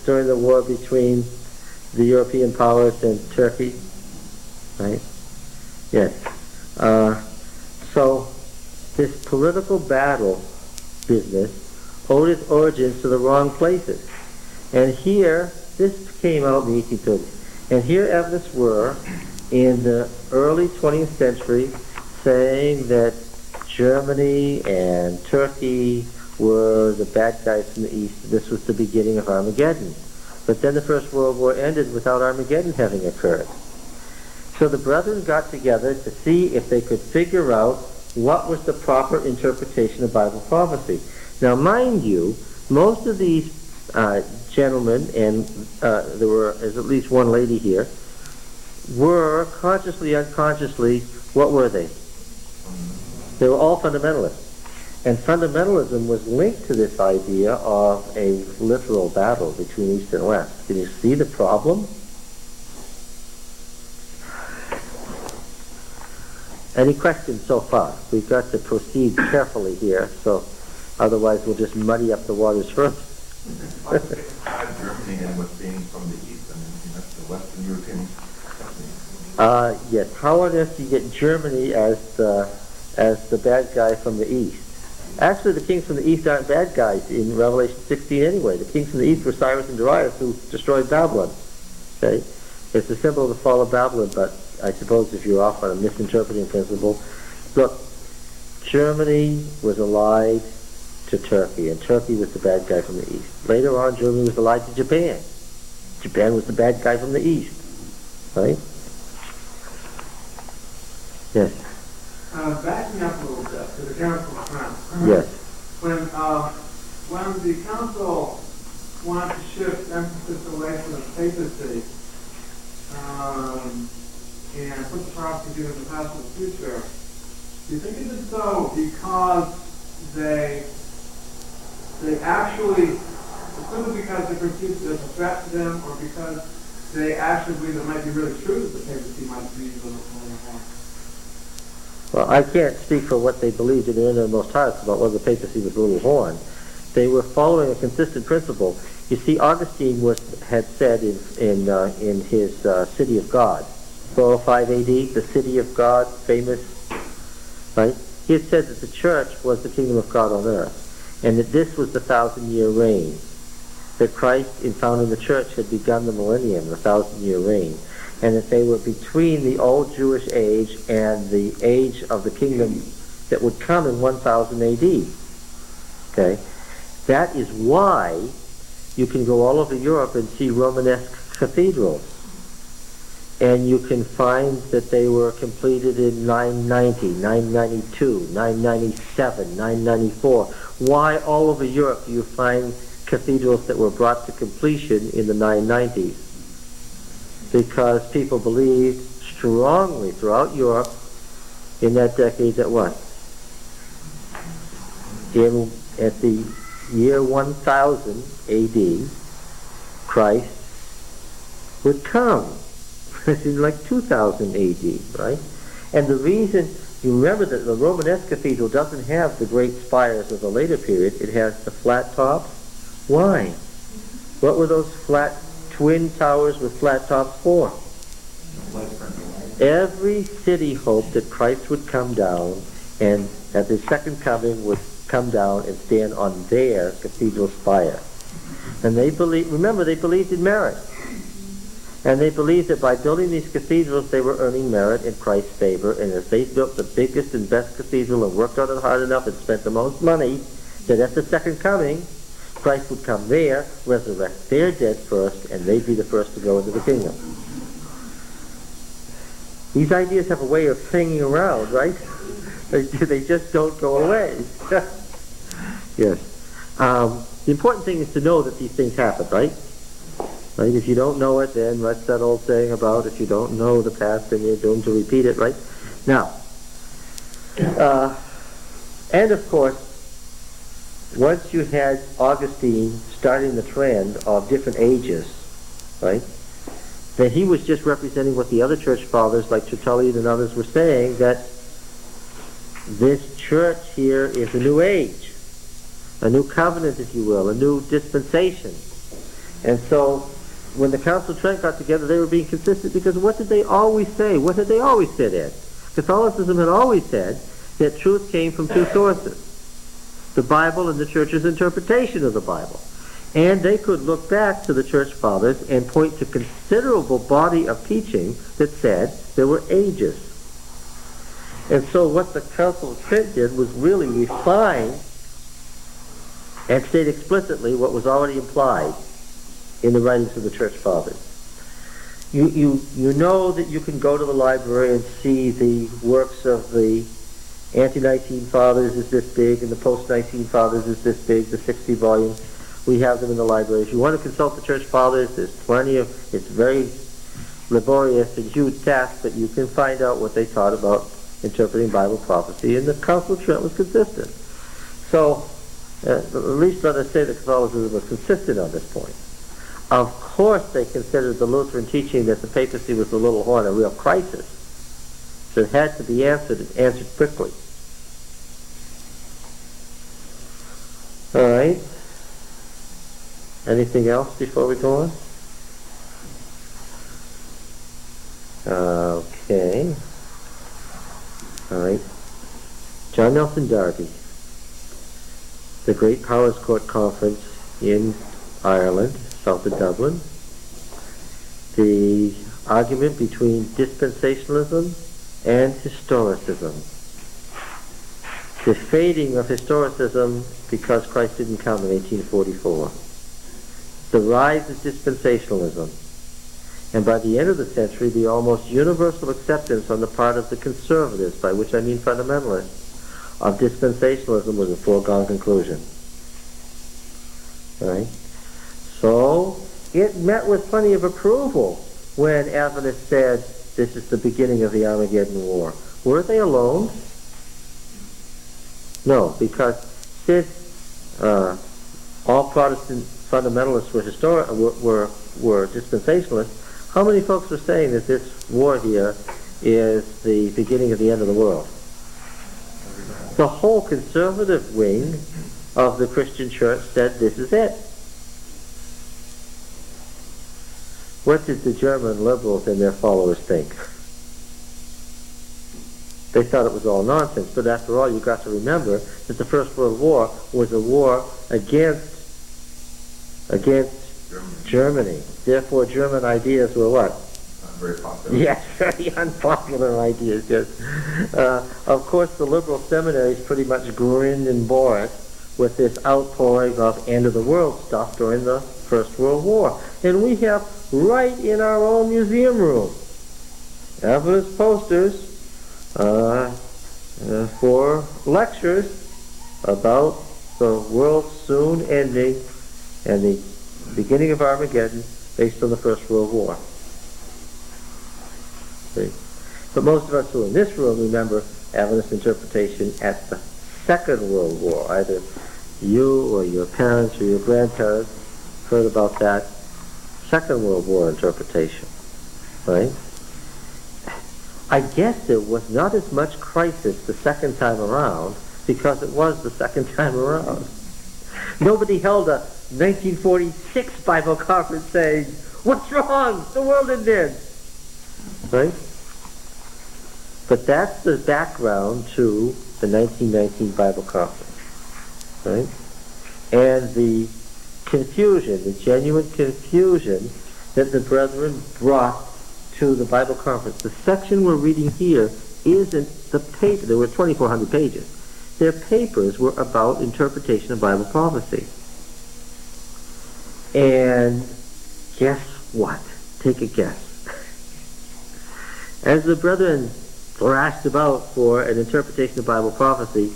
during the war between the European powers and Turkey, right? Yes. So this political battle business owed its origins to the wrong places. And here, this came out in the 1830s. And here Adventists were in the early 20th century saying that Germany and Turkey were the bad guys from the East. This was the beginning of Armageddon. But then the First World War ended without Armageddon having occurred. So the brethren got together to see if they could figure out what was the proper interpretation of Bible prophecy. Now, mind you, most of these gentlemen, and there's at least one lady here, were consciously, unconsciously, what were they? They were all fundamentalists. And fundamentalism was linked to this idea of a literal battle between East and West. Can you see the problem? Any questions so far? We've got to proceed carefully here, so otherwise we'll just muddy up the waters further. Germany and what's being from the East, I mean, that's the Western European company. Yes. How on earth do you get Germany as the bad guy from the East? Actually, the kings from the East aren't bad guys in Revelation 16 anyway. The kings from the East were Cyrus and Darius, who destroyed Babylon. Okay? It's a symbol of the fall of Babylon, but I suppose if you're off on a misinterpreting principle. Look, Germany was allied to Turkey, and Turkey was the bad guy from the East. Later on, Germany was allied to Japan. Japan was the bad guy from the East. Right? Yes. Backing up a little bit to the Council of Trent. Yes. When the Council wanted to shift emphasis away from the papacy and put the prophecy in the past and the future, do you think it is so because they actually, simply because they perceive it as a threat to them, or because they actually believe it might be really true that the papacy might be a little more? Well, I can't speak for what they believed in their innermost hearts about whether the papacy was a little horn. They were following a consistent principle. You see, Augustine had said in his City of God, 405 AD, the City of God, famous right? He had said that the church was the kingdom of God on earth, and that this was the 1,000-year reign. That Christ, in founding the church, had begun the millennium, the 1,000-year reign, and that they were between the old Jewish age and the age of the kingdom that would come in 1000 A.D. Okay? That is why you can go all over Europe and see Romanesque cathedrals. And you can find that they were completed in 990, 992, 997, 994. Why all over Europe do you find cathedrals that were brought to completion in the 990s? Because people believed strongly throughout Europe in that decade that what? At the year 1000 A.D., Christ would come. This is like 2000 A.D., right? And the reason, you remember that the Romanesque cathedral doesn't have the great spires of the later period. It has the flat tops. Why? What were those flat twin towers with flat tops for? Every city hoped that Christ would come down, and at his second coming would come down and stand on their cathedral spire. And they believed, remember, they believed in merit. And they believed that by building these cathedrals, they were earning merit in Christ's favor. And as they built the biggest and best cathedral and worked on it hard enough and spent the most money, that at the second coming, Christ would come there, resurrect their dead first, and they'd be the first to go into the kingdom. These ideas have a way of hanging around, right? They just don't go away. Yes. The important thing is to know that these things happen, right? Right? If you don't know it, then what's that old saying about if you don't know the past, then you're doomed to repeat it, right? Now, and of course, once you had Augustine starting the trend of different ages, right, that he was just representing what the other church fathers like Tertullian and others were saying, that this church here is a new age, a new covenant, if you will, a new dispensation. And so when the Council of Trent got together, they were being consistent because what did they always say? What had they always said, Ed? Catholicism had always said that truth came from two sources, the Bible and the Church's interpretation of the Bible. And they could look back to the Church Fathers and point to considerable body of teaching that said there were ages. And so what the Council of Trent did was really refine and state explicitly what was already implied in the writings of the Church Fathers. You know that you can go to the library and see the works of the Ante-Nicene Fathers is this big, and the Post-Nicene Fathers is this big, the 60 volumes. We have them in the library. If you want to consult the Church Fathers, there's plenty of, it's very laborious and huge task, but you can find out what they taught about interpreting Bible prophecy, and the Council of Trent was consistent. So, at least let us say that Catholicism was consistent on this point. Of course they considered the Lutheran teaching that the papacy was the little horn a real crisis. So it had to be answered, and answered quickly. All right. Anything else before we go on? Okay. All right. John Nelson Darby, the Great Powers Court Conference in Ireland, south of Dublin. The argument between dispensationalism and historicism. The fading of historicism because Christ didn't come in 1844. The rise of dispensationalism. And by the end of the century, the almost universal acceptance on the part of the conservatives, by which I mean fundamentalists, of dispensationalism was a foregone conclusion. Right? So, it met with plenty of approval when Adventists said, this is the beginning of the Armageddon War. Were they alone? No, because since all Protestant fundamentalists were dispensationalists, how many folks are saying that this war here is the beginning of the end of the world? The whole conservative wing of the Christian church said this is it. What did the German liberals and their followers think? They thought it was all nonsense, but after all, you've got to remember that the First World War was a war against Germany. Therefore, German ideas were what? Not very popular. Yes, very unpopular ideas, yes. Of course, the liberal seminaries pretty much grinned and bore it with this outpouring of end-of-the-world stuff during the First World War. And we have right in our own museum room evidence posters for lectures about the world soon ending and the beginning of Armageddon based on the First World War. See? But most of us who are in this room remember Adventist interpretation at the Second World War. Either you or your parents or your grandparents heard about that Second World War interpretation, right? I guess there was not as much crisis the second time around because it was the second time around. Nobody held a 1946 Bible conference saying, "What's wrong? The world ended." Right? But that's the background to the 1919 Bible conference. Right? And the confusion, the genuine confusion that the brethren brought to the Bible conference. The section we're reading here isn't the paper. There were 2,400 pages. Their papers were about interpretation of Bible prophecy. And guess what? Take a guess. As the brethren thrashed about for an interpretation of Bible prophecy,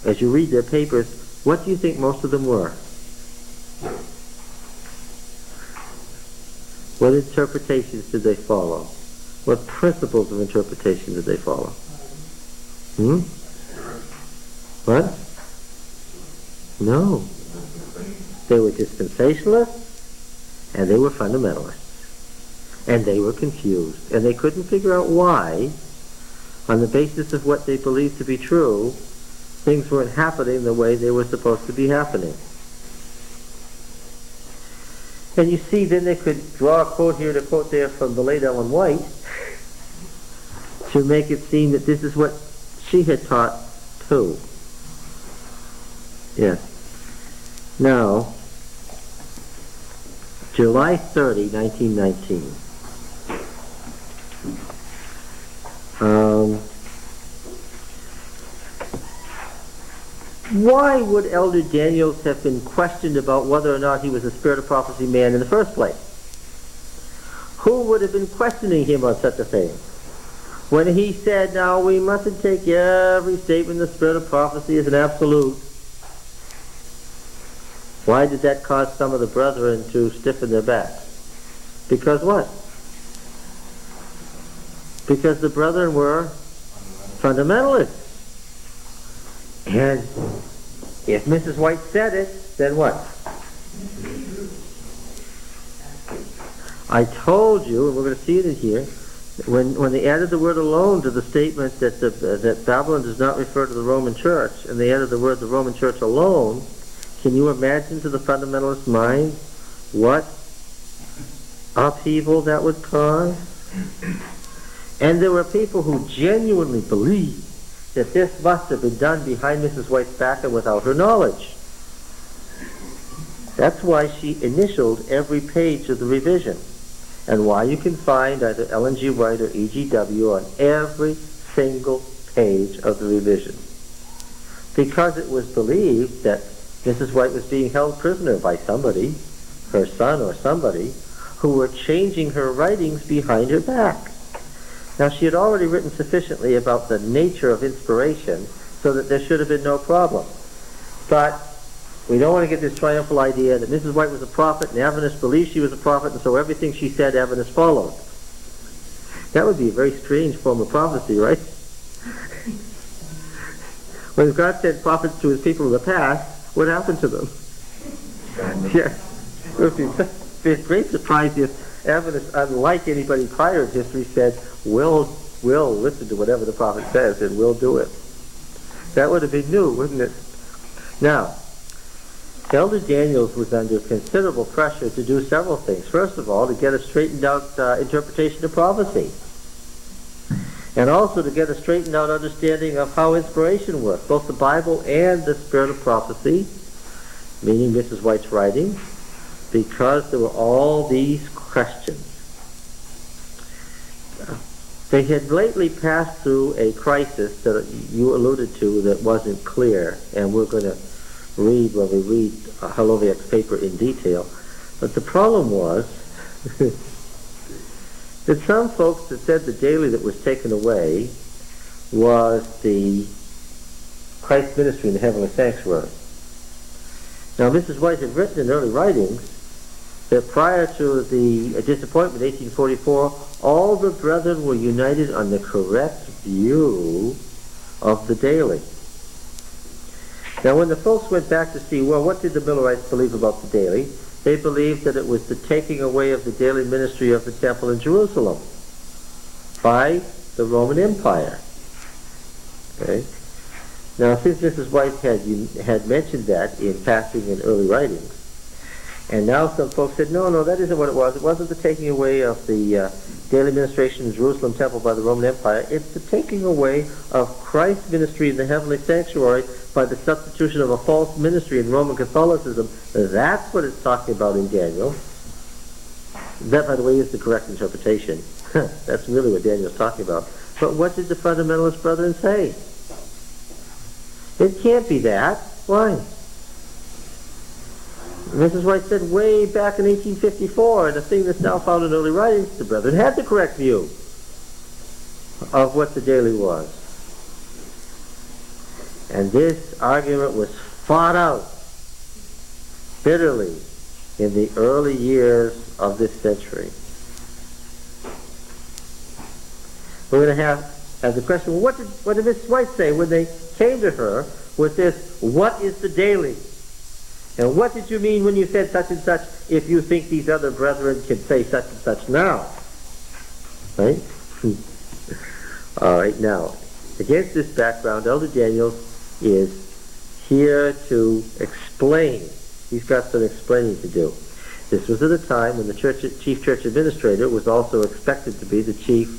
as you read their papers, what do you think most of them were? What interpretations did they follow? What principles of interpretation did they follow? What? No. They were dispensationalists and they were fundamentalists. And they were confused. And they couldn't figure out why, on the basis of what they believed to be true, things weren't happening the way they were supposed to be happening. And you see, then they could draw a quote here and a quote there from the late Ellen White to make it seem that this is what she had taught too. Yes. Now, July 30, 1919. Why would Elder Daniels have been questioned about whether or not he was a Spirit of Prophecy man in the first place? Who would have been questioning him on such a thing? When he said, now we mustn't take every statement in the Spirit of Prophecy as an absolute. Why did that cause some of the brethren to stiffen their backs? Because what? Because the brethren were fundamentalists. And if Mrs. White said it, then what? I told you, and we're going to see it in here, when they added the word alone to the statement that that Babylon does not refer to the Roman Church, and they added the word the Roman Church alone, can you imagine to the fundamentalist mind what upheaval that would cause? And there were people who genuinely believed that this must have been done behind Mrs. White's back and without her knowledge. That's why she initialed every page of the revision, and why you can find either Ellen G. White or E.G.W. on every single page of the revision. Because it was believed that Mrs. White was being held prisoner by somebody, her son or somebody, who were changing her writings behind her back. Now, she had already written sufficiently about the nature of inspiration so that there should have been no problem. But we don't want to get this triumphal idea that Mrs. White was a prophet and Adventists believed she was a prophet, and so everything she said, Adventists followed. That would be a very strange form of prophecy, right? When God sent prophets to his people in the past, what happened to them? Yeah. It would be a great surprise if Adventists, unlike anybody prior in history, said, we'll listen to whatever the prophet says and we'll do it. That would have been new, wouldn't it? Now, Elder Daniels was under considerable pressure to do several things. First of all, to get a straightened out interpretation of prophecy. and also to get a straightened out understanding of how inspiration works, both the Bible and the spirit of prophecy, meaning Mrs. White's writing, because there were all these questions. They had lately passed through a crisis that you alluded to that wasn't clear, and we're going to read when we read Holoviak's paper in detail. But the problem was that some folks that said the daily that was taken away was the Christ ministry in the heavenly sanctuary. Now, Mrs. White had written in early writings that prior to the disappointment in 1844, all the brethren were united on the correct view of the daily. Now, when the folks went back to see, well, what did the Millerites believe about the daily? They believed that it was the taking away of the daily ministry of the temple in Jerusalem by the Roman Empire. Okay? Now, since Mrs. White had mentioned that in passing in early writings, and now some folks said, no, that isn't what it was. It wasn't the taking away of the daily ministration in Jerusalem temple by the Roman Empire. It's the taking away of Christ's ministry in the heavenly sanctuary by the substitution of a false ministry in Roman Catholicism. That's what it's talking about in Daniel. That, by the way, is the correct interpretation. That's really what Daniel's talking about. But what did the fundamentalist brethren say? It can't be that. Why? Mrs. White said way back in 1854, and the thing that's now found in early writings, the brethren had the correct view of what the daily was. And this argument was fought out bitterly in the early years of this century. We're going to have the question, well, what did Mrs. White say when they came to her with this, what is the daily? And what did you mean when you said such and such, if you think these other brethren can say such and such now? Right? All right, now, against this background, Elder Daniel is here to explain. He's got some explaining to do. This was at a time when the chief church administrator was also expected to be the chief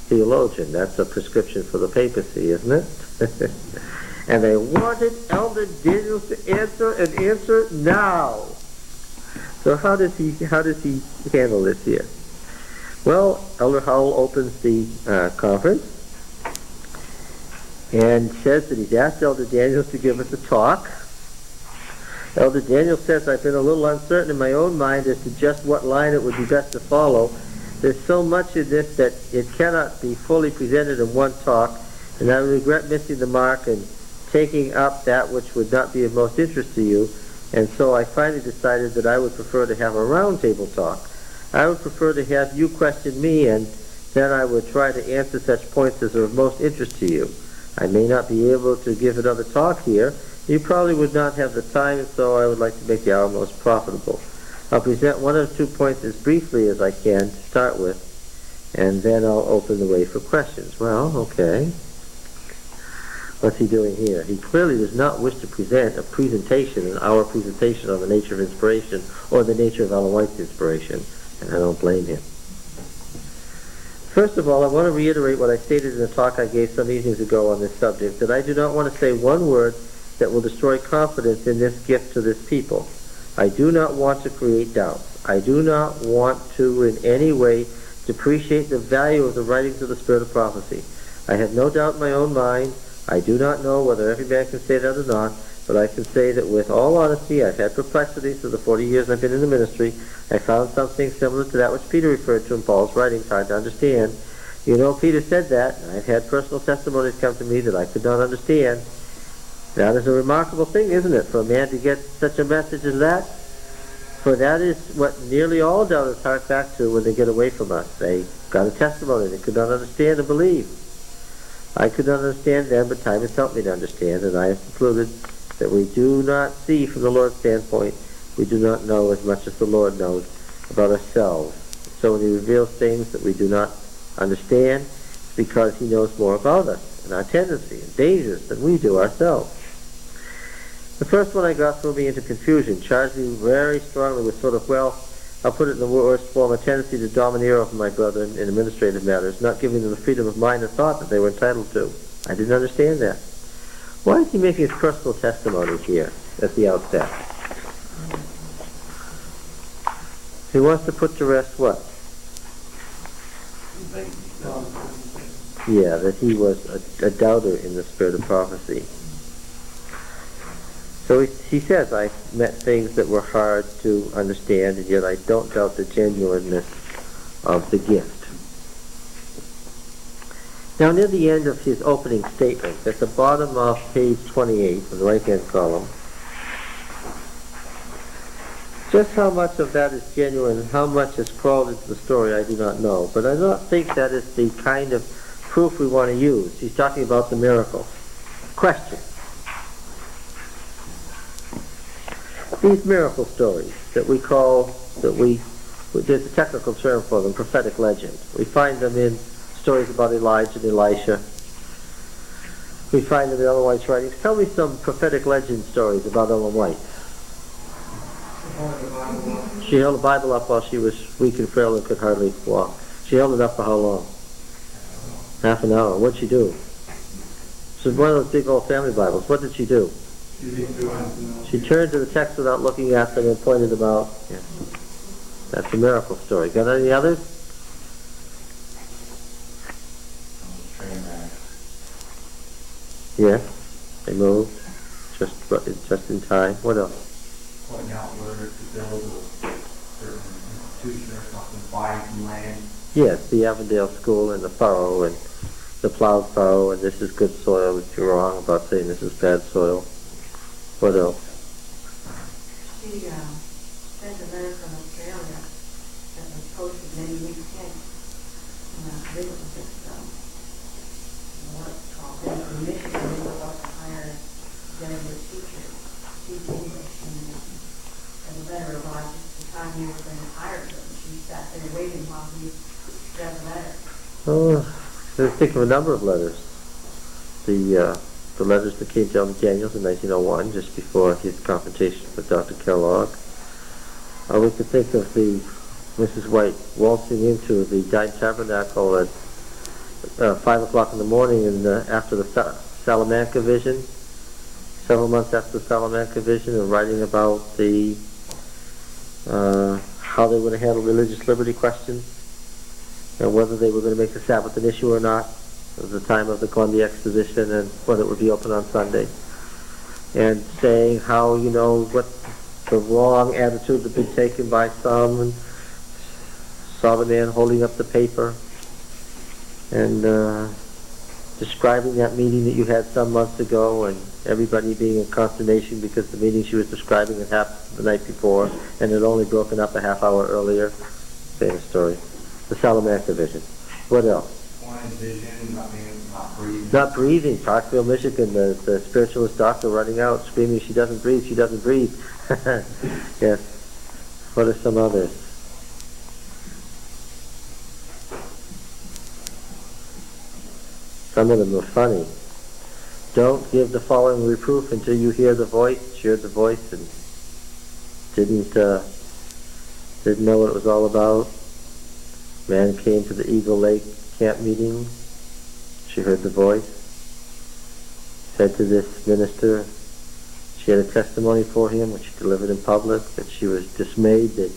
theologian. That's a prescription for the papacy, isn't it? And they wanted Elder Daniel to answer and answer now. So how does he handle this here? Well, Elder Howell opens the conference and says that he's asked Elder Daniel to give us a talk. Elder Daniel says, I've been a little uncertain in my own mind as to just what line it would be best to follow. There's so much in this that it cannot be fully presented in one talk, and I regret missing the mark and taking up that which would not be of most interest to you, and so I finally decided that I would prefer to have a roundtable talk. I would prefer to have you question me, and then I would try to answer such points as are of most interest to you. I may not be able to give another talk here. You probably would not have the time, and so I would like to make the hour most profitable. I'll present one or two points as briefly as I can to start with, and then I'll open the way for questions. Well, okay. What's he doing here? He clearly does not wish to present a presentation, an hour presentation on the nature of inspiration or the nature of Ellen White's inspiration, and I don't blame him. First of all, I want to reiterate what I stated in a talk I gave some evenings ago on this subject, that I do not want to say one word that will destroy confidence in this gift to this people. I do not want to create doubts. I do not want to in any way depreciate the value of the writings of the Spirit of Prophecy. I have no doubt in my own mind. I do not know whether every man can say that or not, but I can say that with all honesty, I've had perplexities through the 40 years I've been in the ministry. I found something similar to that which Peter referred to in Paul's writings, hard to understand. You know, Peter said that, and I've had personal testimonies come to me that I could not understand. That is a remarkable thing, isn't it, for a man to get such a message as that? For that is what nearly all doubters hark back to when they get away from us. They got a testimony they could not understand and believe. I could not understand then, but time has helped me to understand, and I have concluded that we do not see from the Lord's standpoint, we do not know as much as the Lord knows about ourselves. So when he reveals things that we do not understand, it's because he knows more about us and our tendencies and dangers than we do ourselves. The first one I got threw me into confusion, charged me very strongly with sort of, well, I'll put it in the worst form, a tendency to domineer over my brethren in administrative matters, not giving them the freedom of mind and thought that they were entitled to. I didn't understand that. Why is he making his personal testimony here at the outset? He wants to put to rest what? Yeah, that he was a doubter in the spirit of prophecy. So he says, I met things that were hard to understand, and yet I don't doubt the genuineness of the gift. Now, near the end of his opening statement, at the bottom of page 28, in the right-hand column, just how much of that is genuine and how much has crawled into the story, I do not know. But I don't think that is the kind of proof we want to use. He's talking about the miracle. Question. These miracle stories that we call, there's a technical term for them, prophetic legend. We find them in stories about Elijah and Elisha. We find them in Ellen White's writings. Tell me some prophetic legend stories about Ellen White. She held the Bible up while she was weak and frail and could hardly walk. She held it up for how long? Half an hour. What'd she do? She was one of those big old family Bibles. What did she do? She turned to the text without looking at them and pointed them out. Yeah. That's a miracle story. Got any others? Yeah, they moved just in time. What else? Pointing out where to build a certain institution or something, buying some land. Yes, the Avondale School and the furrow and the plowed furrow, and this is good soil. If you're wrong about saying this is bad soil. What else? She sent a letter from Australia that was posted many weeks ahead. And I think it was just, what's called, in Michigan, they were about to hire Jennifer teachers, teach English, and the letter arrived at the time they were going to hire them. She sat there waiting while he read the letter. Oh, I think of a number of letters. The letters that came to Elder Daniels in 1901, just before his confrontation with Dr. Kellogg. We could think of the Mrs. White waltzing into the Dying Tabernacle at 5 o'clock in the morning after the Salamanca vision, several months after the Salamanca vision, and writing about how they were going to handle religious liberty questions, and whether they were going to make the Sabbath an issue or not. It was the time of the Columbia Exposition and whether it would be open on Sunday. And saying how, what the wrong attitude had been taken by some, and saw the man holding up the paper and describing that meeting that you had some months ago, and everybody being in consternation because the meeting she was describing had happened the night before and had only broken up a half hour earlier. Famous story. The Salamanca vision. What else? Vision, not breathing. Not breathing. Parkville, Michigan, the spiritualist doctor running out, screaming, she doesn't breathe, she doesn't breathe. Yes. What are some others? Some of them are funny. Don't give the following reproof until you hear the voice, heard the voice, and didn't know what it was all about. Man came to the Eagle Lake camp meeting. She heard the voice. Said to this minister, she had a testimony for him, which she delivered in public, that she was dismayed that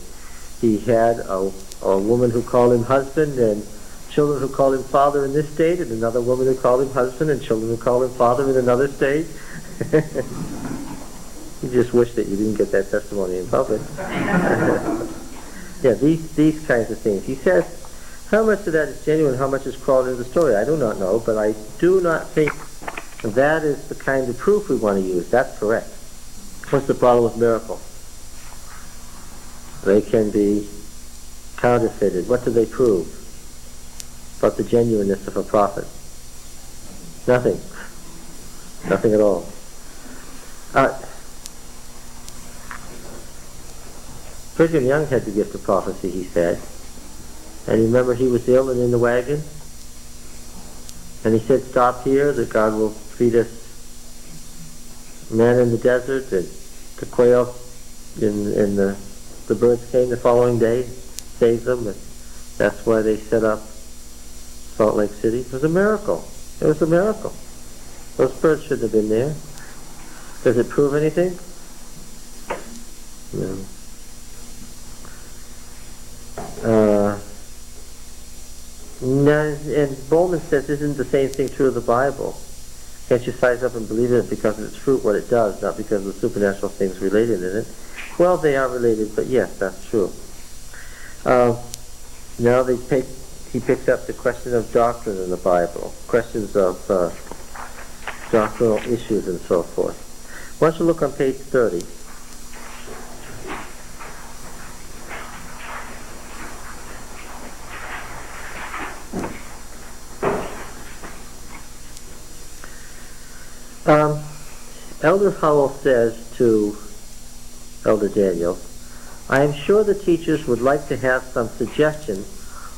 he had a woman who called him husband and children who called him father in this state, and another woman who called him husband and children who called him father in another state. You just wish that you didn't get that testimony in public. Yeah, these kinds of things. He says, how much of that is genuine, how much is crawled into the story? I do not know, but I do not think that is the kind of proof we want to use. That's correct. What's the problem with miracles? They can be counterfeited. What do they prove about the genuineness of a prophet? Nothing. Nothing at all. Brigham Young had the gift of prophecy, he said. And remember, he was ill and in the wagon. And he said, stop here, that God will feed us manna in the desert, and the quail in the the birds came the following day, saved them, and that's why they set up Salt Lake City. It was a miracle. It was a miracle. Those birds shouldn't have been there. Does it prove anything? No. And Bowman says, isn't the same thing true of the Bible? Can't you size up and believe it because of its fruit, what it does, not because of the supernatural things related in it? Well, they are related, but yes, that's true. Now he picks up the question of doctrine in the Bible, questions of doctrinal issues and so forth. Why don't you look on page 30? Elder Howell says to Elder Daniel, I am sure the teachers would like to have some suggestion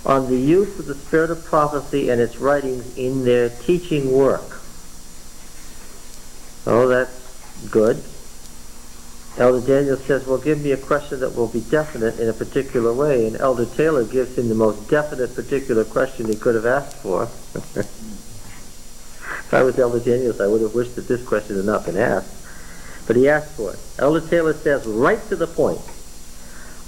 on the use of the spirit of prophecy and its writings in their teaching work. Oh, that's good. Elder Daniel says, well, give me a question that will be definite in a particular way. And Elder Taylor gives him the most definite particular question he could have asked for. If I was Elder Daniels, I would have wished that this question had not been asked. But he asked for it. Elder Taylor says, right to the point,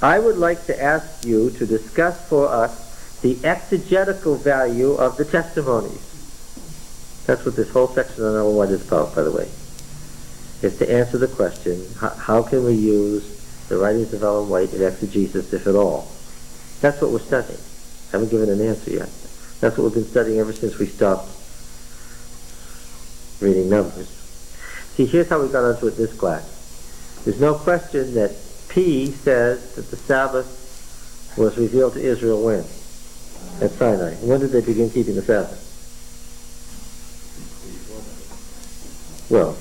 I would like to ask you to discuss for us the exegetical value of the testimonies. That's what this whole section on Ellen White is about, by the way. Is to answer the question, how can we use the writings of Ellen White in exegesis, if at all? That's what we're studying. I haven't given an answer yet. That's what we've been studying ever since we stopped reading Numbers. See, here's how we got onto it this class. There's no question that P says that the Sabbath was revealed to Israel when? At Sinai. When did they begin keeping the Sabbath? Well,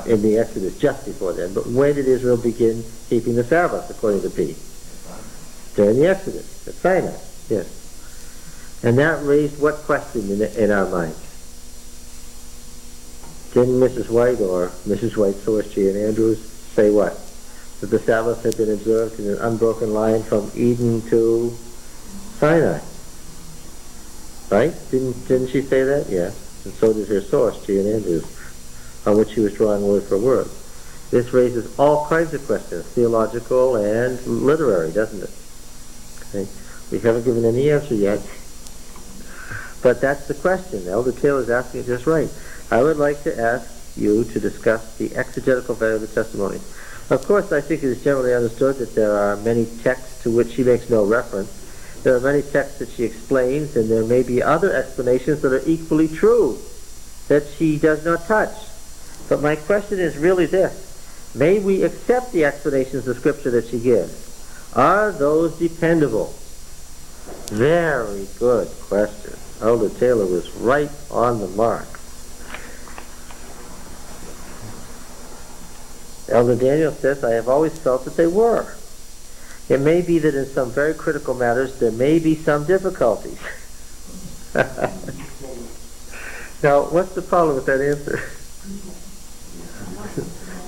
in the Exodus, just before then. But when did Israel begin keeping the Sabbath, according to P? During the Exodus, at Sinai. Yes. And that raised what question in our minds? Didn't Mrs. White or Mrs. White, Source, G. and Andrews say what? That the Sabbath had been observed in an unbroken line from Eden to Sinai. Right? Didn't she say that? Yeah. And so did her source, G. and Andrews, on which she was drawing word for word. This raises all kinds of questions, theological and literary, doesn't it? Okay. We haven't given any answer yet. But that's the question. Elder Taylor is asking it just right. I would like to ask you to discuss the exegetical value of the testimony. Of course, I think it is generally understood that there are many texts to which she makes no reference. There are many texts that she explains, and there may be other explanations that are equally true that she does not touch. But my question is really this. May we accept the explanations of Scripture that she gives? Are those dependable? Very good question. Elder Taylor was right on the mark. Elder Daniel says, I have always felt that they were. It may be that in some very critical matters there may be some difficulties. Now, what's the problem with that answer?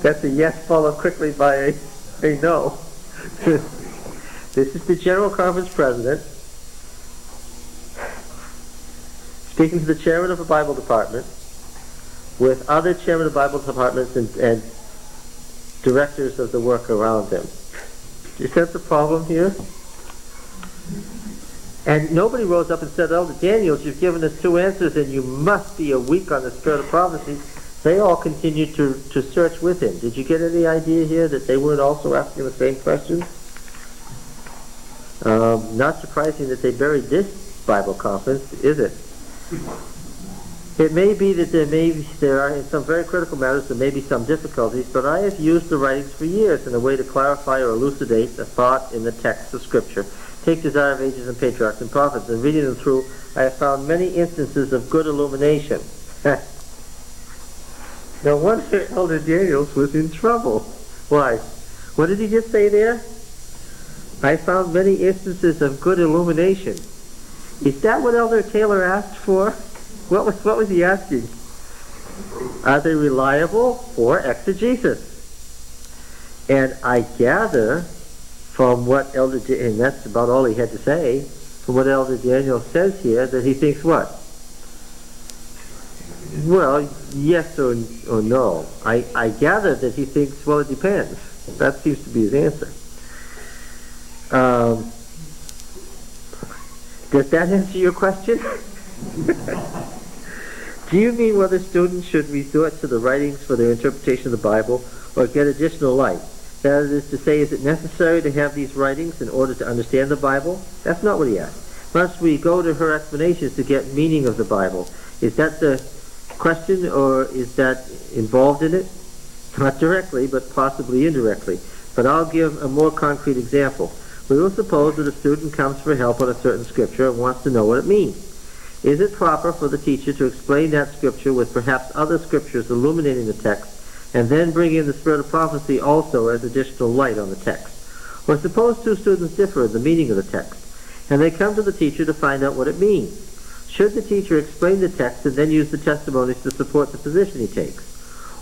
That's a yes followed quickly by a no. This is the General Conference President speaking to the chairman of a Bible department with other chairmen of Bible departments and directors of the work around them. Do you sense the problem here? And nobody rose up and said, Elder Daniels, you've given us two answers and you must be weak on the spirit of prophecy. They all continued to search with him. Did you get any idea here that they weren't also asking the same questions? Not surprising that they buried this Bible conference, is it? It may be that there are, in some very critical matters, there may be some difficulties, but I have used the writings for years in a way to clarify or elucidate a thought in the text of Scripture. Take Desire of Ages and Patriarchs and Prophets, and reading them through, I have found many instances of good illumination. No wonder Elder Daniels was in trouble. Why? What did he just say there? I found many instances of good illumination. Is that what Elder Taylor asked for? What was he asking? Are they reliable for exegesis? And I gather from what and that's about all he had to say, from what Elder Daniel says here, that he thinks what? Well, yes or no. I gather that he thinks, well, it depends. That seems to be his answer. Does that answer your question? Do you mean whether students should resort to the writings for their interpretation of the Bible or get additional light? That is to say, is it necessary to have these writings in order to understand the Bible? That's not what he asked. Must we go to her explanations to get meaning of the Bible? Is that the question, or is that involved in it? Not directly, but possibly indirectly. But I'll give a more concrete example. We will suppose that a student comes for help on a certain scripture and wants to know what it means. Is it proper for the teacher to explain that scripture with perhaps other scriptures illuminating the text, and then bring in the spirit of prophecy also as additional light on the text? Or suppose two students differ in the meaning of the text, and they come to the teacher to find out what it means. Should the teacher explain the text and then use the testimonies to support the position he takes?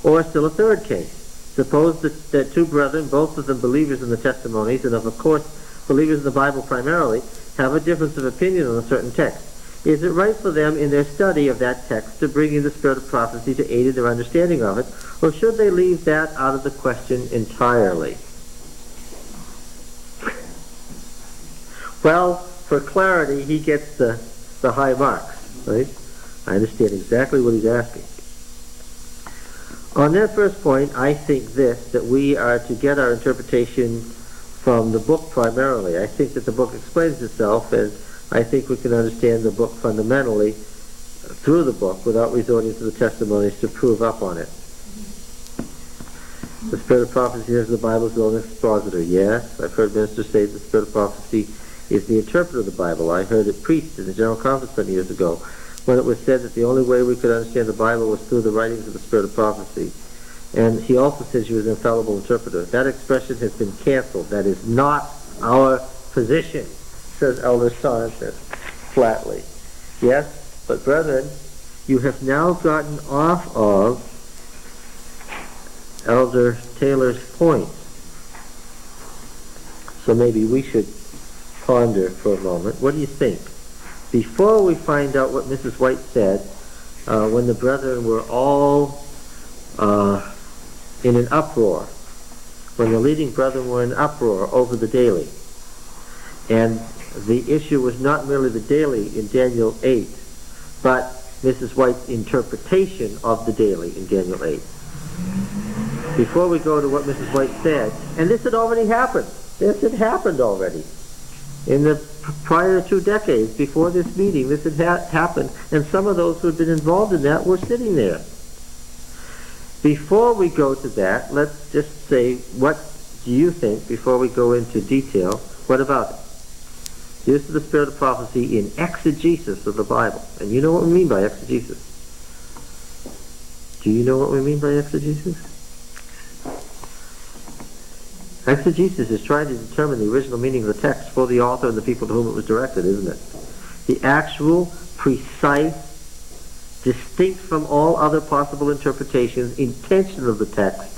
Or still a third case. Suppose that two brethren, both of them believers in the testimonies, and of course believers in the Bible primarily, have a difference of opinion on a certain text. Is it right for them in their study of that text to bring in the spirit of prophecy to aid in their understanding of it, or should they leave that out of the question entirely? Well, for clarity, he gets the high marks, right? I understand exactly what he's asking. On that first point, I think that we are to get our interpretation from the book primarily. I think that the book explains itself, and I think we can understand the book fundamentally through the book without resorting to the testimonies to prove up on it. The spirit of prophecy is the Bible's own expositor. Yes, I've heard ministers say the spirit of prophecy is the interpreter of the Bible. I heard it preached in the General Conference many years ago when it was said that the only way we could understand the Bible was through the writings of the spirit of prophecy. And he also says she was an infallible interpreter. That expression has been canceled. That is not our position, says Elder Sorensen flatly. Yes, but brethren, you have now gotten off of Elder Taylor's point. So maybe we should ponder for a moment. What do you think? Before we find out what Mrs. White said, when the brethren were all in an uproar, when the leading brethren were in uproar over the daily, and the issue was not merely the daily in Daniel 8, but Mrs. White's interpretation of the daily in Daniel 8. Before we go to what Mrs. White said, and this had already happened. This had happened already. In the prior 2 decades before this meeting, this had happened, and some of those who had been involved in that were sitting there. Before we go to that, let's just say, what do you think, before we go into detail, what about it? Use of the spirit of prophecy in exegesis of the Bible. And you know what we mean by exegesis. Do you know what we mean by exegesis? Exegesis is trying to determine the original meaning of the text for the author and the people to whom it was directed, isn't it? The actual, precise, distinct from all other possible interpretations, intention of the text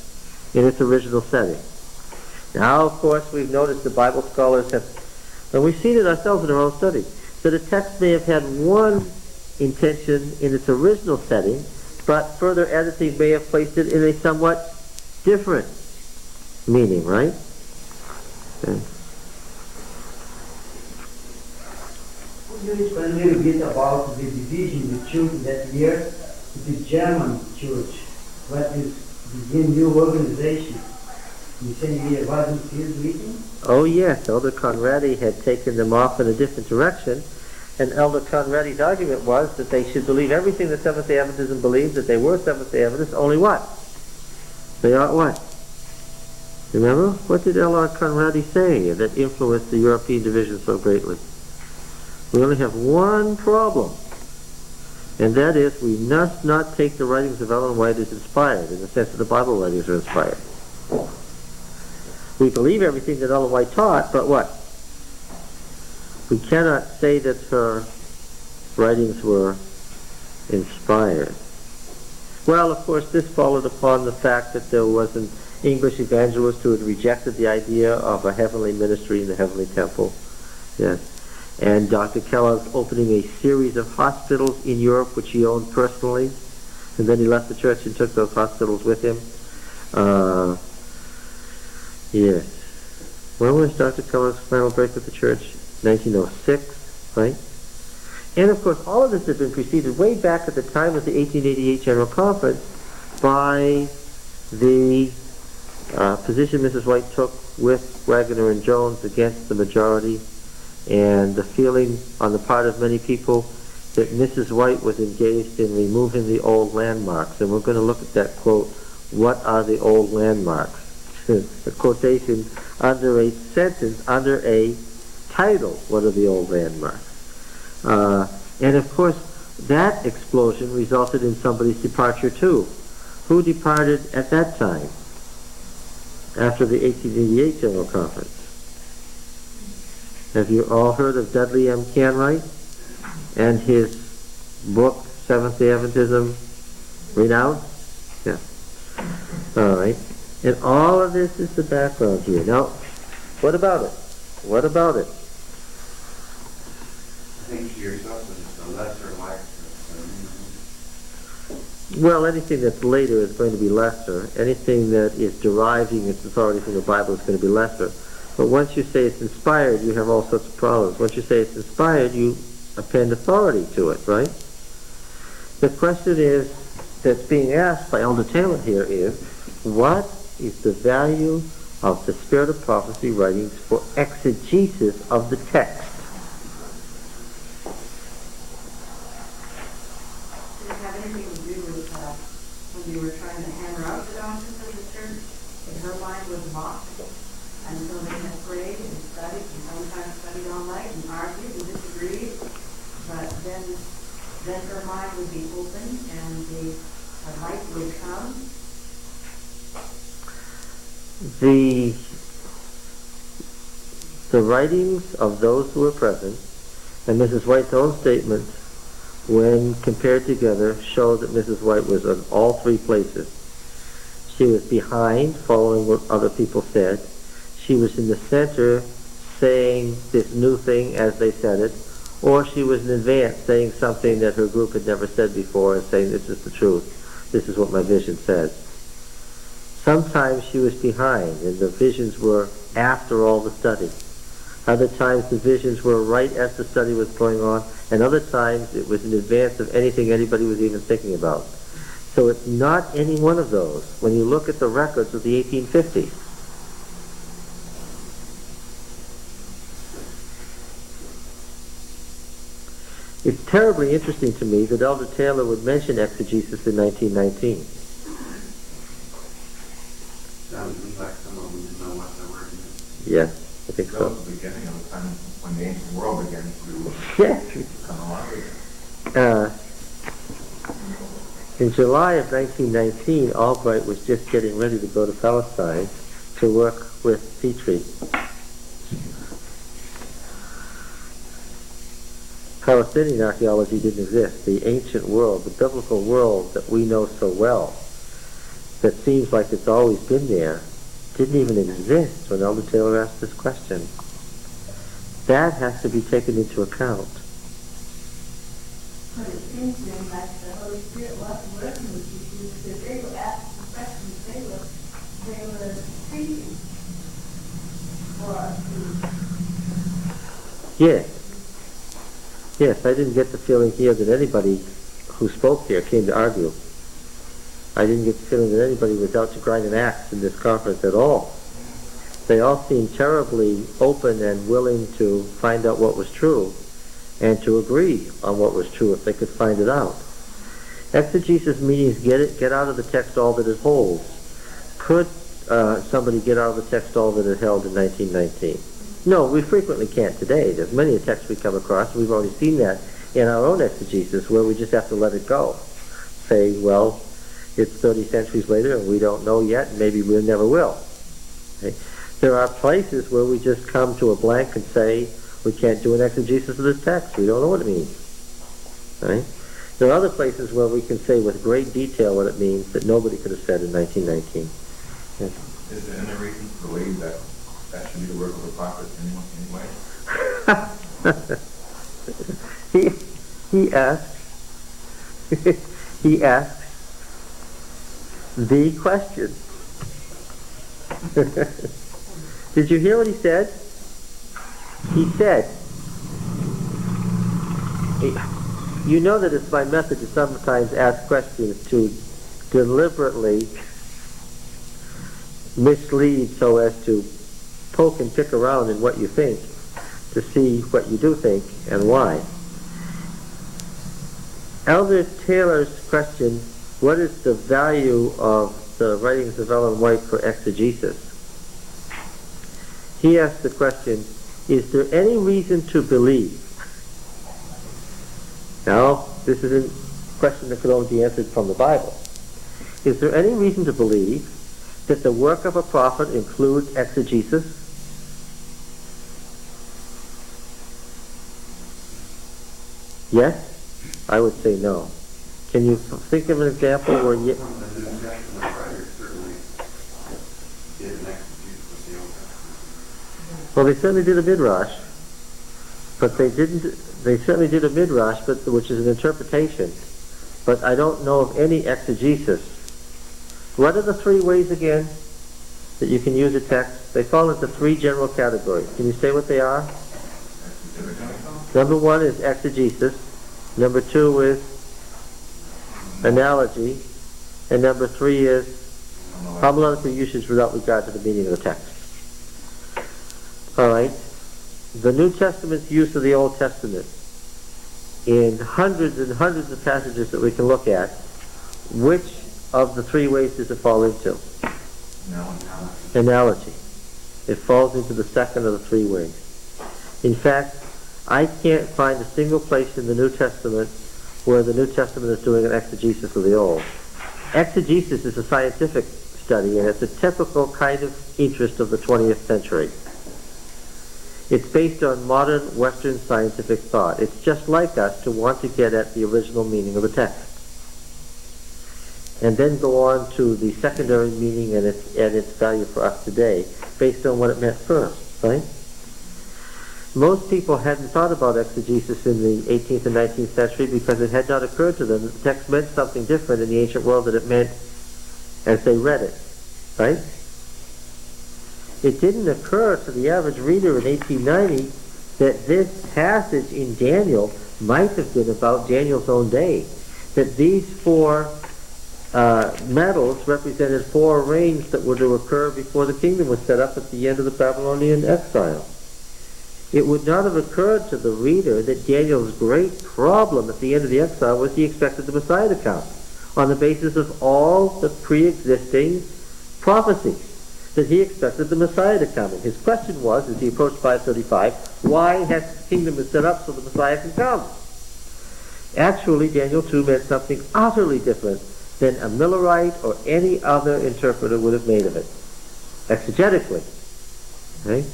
in its original setting. Now, of course, we've noticed the Bible scholars have, and we've seen it ourselves in our own study, that a text may have had one intention in its original setting, but further editing may have placed it in a somewhat different meaning, right? Okay. Could you explain a little bit about the division, the church that year, the German church, what is the new organization? You saying it wasn't his reading? Oh yes, Elder Conradi had taken them off in a different direction, and Elder Conradi's argument was that they should believe everything that Seventh-day Adventism believed, that they were Seventh-day Adventists, only what? They ought what? Remember? What did Elder Conradi say that influenced the European division so greatly? We only have one problem, and that is we must not take the writings of Ellen White as inspired, in the sense that the Bible writings are inspired. We believe everything that Ellen White taught, but what? We cannot say that her writings were inspired. Well, of course, this followed upon the fact that there wasn't English evangelist who had rejected the idea of a heavenly ministry in the heavenly temple. Yes. And Dr. Kellogg's opening a series of hospitals in Europe, which he owned personally. And then he left the church and took those hospitals with him. Yes. When was Dr. Kellogg's final break with the church? 1906, right? And of course, all of this had been preceded way back at the time of the 1888 General Conference by the position Mrs. White took with Waggoner and Jones against the majority, and the feeling on the part of many people that Mrs. White was engaged in removing the old landmarks. And we're going to look at that quote, "What are the old landmarks?" A quotation under a sentence, under a title, "What are the old landmarks?" And of course, that explosion resulted in somebody's departure too. Who departed at that time, after the 1888 General Conference? Have you all heard of Dudley M. Canright and his book, Seventh-day Adventism Renounced? Yeah. All right. And all of this is the background here. Now, what about it? What about it? I think to yourself is a lesser life. Well, anything that's later is going to be lesser. Anything that is deriving its authority from the Bible is going to be lesser. But once you say it's inspired, you have all sorts of problems. Once you say it's inspired, you append authority to it, right? The question is, that's being asked by Elder Taylor here is, what is the value of the Spirit of Prophecy writings for exegesis of the text? Did it have anything to do with when you were trying to hammer out the doctrines of the church, that her mind was mocked? And so they had prayed and studied, and sometimes studied all night and argued and disagreed. But then her mind would be open and the light would come. The writings of those who were present and Mrs. White's own statements, when compared together, show that Mrs. White was in all three places. She was behind, following what other people said. She was in the center, saying this new thing as they said it, or she was in advance, saying something that her group had never said before and saying, this is the truth, this is what my vision says. Sometimes she was behind, and the visions were after all the study. Other times the visions were right as the study was going on, and other times it was in advance of anything anybody was even thinking about. So it's not any one of those when you look at the records of the 1850s. It's terribly interesting to me that Elder Taylor would mention exegesis in 1919. Sounds to me like some of them didn't know what they were doing. Yes, I think That so. was the beginning of the time when the ancient world began to Yes. come alive again. In July of 1919, Albright was just getting ready to go to Palestine to work with Petrie. Palestinian archaeology didn't exist. The ancient world, the biblical world that we know so well, that seems like it's always been there, didn't even exist when Elder Taylor asked this question. That has to be taken into account. But it seems to me like the Holy Spirit wasn't working with you because they were asking questions, they were speaking for us to. Yes. Yes, I didn't get the feeling here that anybody who spoke here came to argue. I didn't get the feeling that anybody was out to grind an axe in this conference at all. They all seemed terribly open and willing to find out what was true and to agree on what was true if they could find it out. Exegesis means get out of the text all that it holds. Could somebody get out of the text all that it held in 1919? No, we frequently can't today. There's many a text we come across, and we've already seen that in our own exegesis, where we just have to let it go. Say, well, it's 30 centuries later, and we don't know yet, and maybe we never will. Okay? There are places where we just come to a blank and say, we can't do an exegesis of this text. We don't know what it means. Right? There are other places where we can say with great detail what it means that nobody could have said in 1919. Yes. Is there any reason to believe that that should be the work of a prophet anyway? He asks he asks the question. Did you hear what he said? He said, you know that it's my method to sometimes ask questions to deliberately mislead so as to poke and pick around in what you think to see what you do think and why. Elder Taylor's question, what is the value of the writings of Ellen White for exegesis? He asked the question, is there any reason to believe? Now, this is a question that could only be answered from the Bible. Is there any reason to believe that the work of a prophet includes exegesis? Yes? I would say no. Can you think of an example where you... Some of the New Testament writers certainly did an exegesis of the Old Testament. Well, they certainly did a midrash, but they didn't... They certainly did a midrash, but which is an interpretation. But I don't know of any exegesis. What are the three ways again that you can use a text? They fall into three general categories. Can you say what they are? Number one is exegesis. Number two is analogy. And number three is homiletical usage without regard to the meaning of the text. All right. The New Testament's use of the Old Testament in hundreds and hundreds of passages that we can look at, which of the three ways does it fall into? Analogy. It falls into the second of the three ways. In fact, I can't find a single place in the New Testament where the New Testament is doing an exegesis of the Old. Exegesis is a scientific study, and it's a typical kind of interest of the 20th century. It's based on modern Western scientific thought. It's just like us to want to get at the original meaning of the text. And then go on to the secondary meaning and its value for us today, based on what it meant first, right? Most people hadn't thought about exegesis in the 18th and 19th century because it had not occurred to them that the text meant something different in the ancient world than it meant as they read it, right? It didn't occur to the average reader in 1890 that this passage in Daniel might have been about Daniel's own day, that these four medals represented four reigns that were to occur before the kingdom was set up at the end of the Babylonian exile. It would not have occurred to the reader that Daniel's great problem at the end of the exile was he expected the Messiah to come on the basis of all the pre-existing prophecies, that he expected the Messiah to come. And his question was, as he approached 535, why has the kingdom been set up so the Messiah can come? Actually, Daniel 2 meant something utterly different than a Millerite or any other interpreter would have made of it, exegetically. Okay?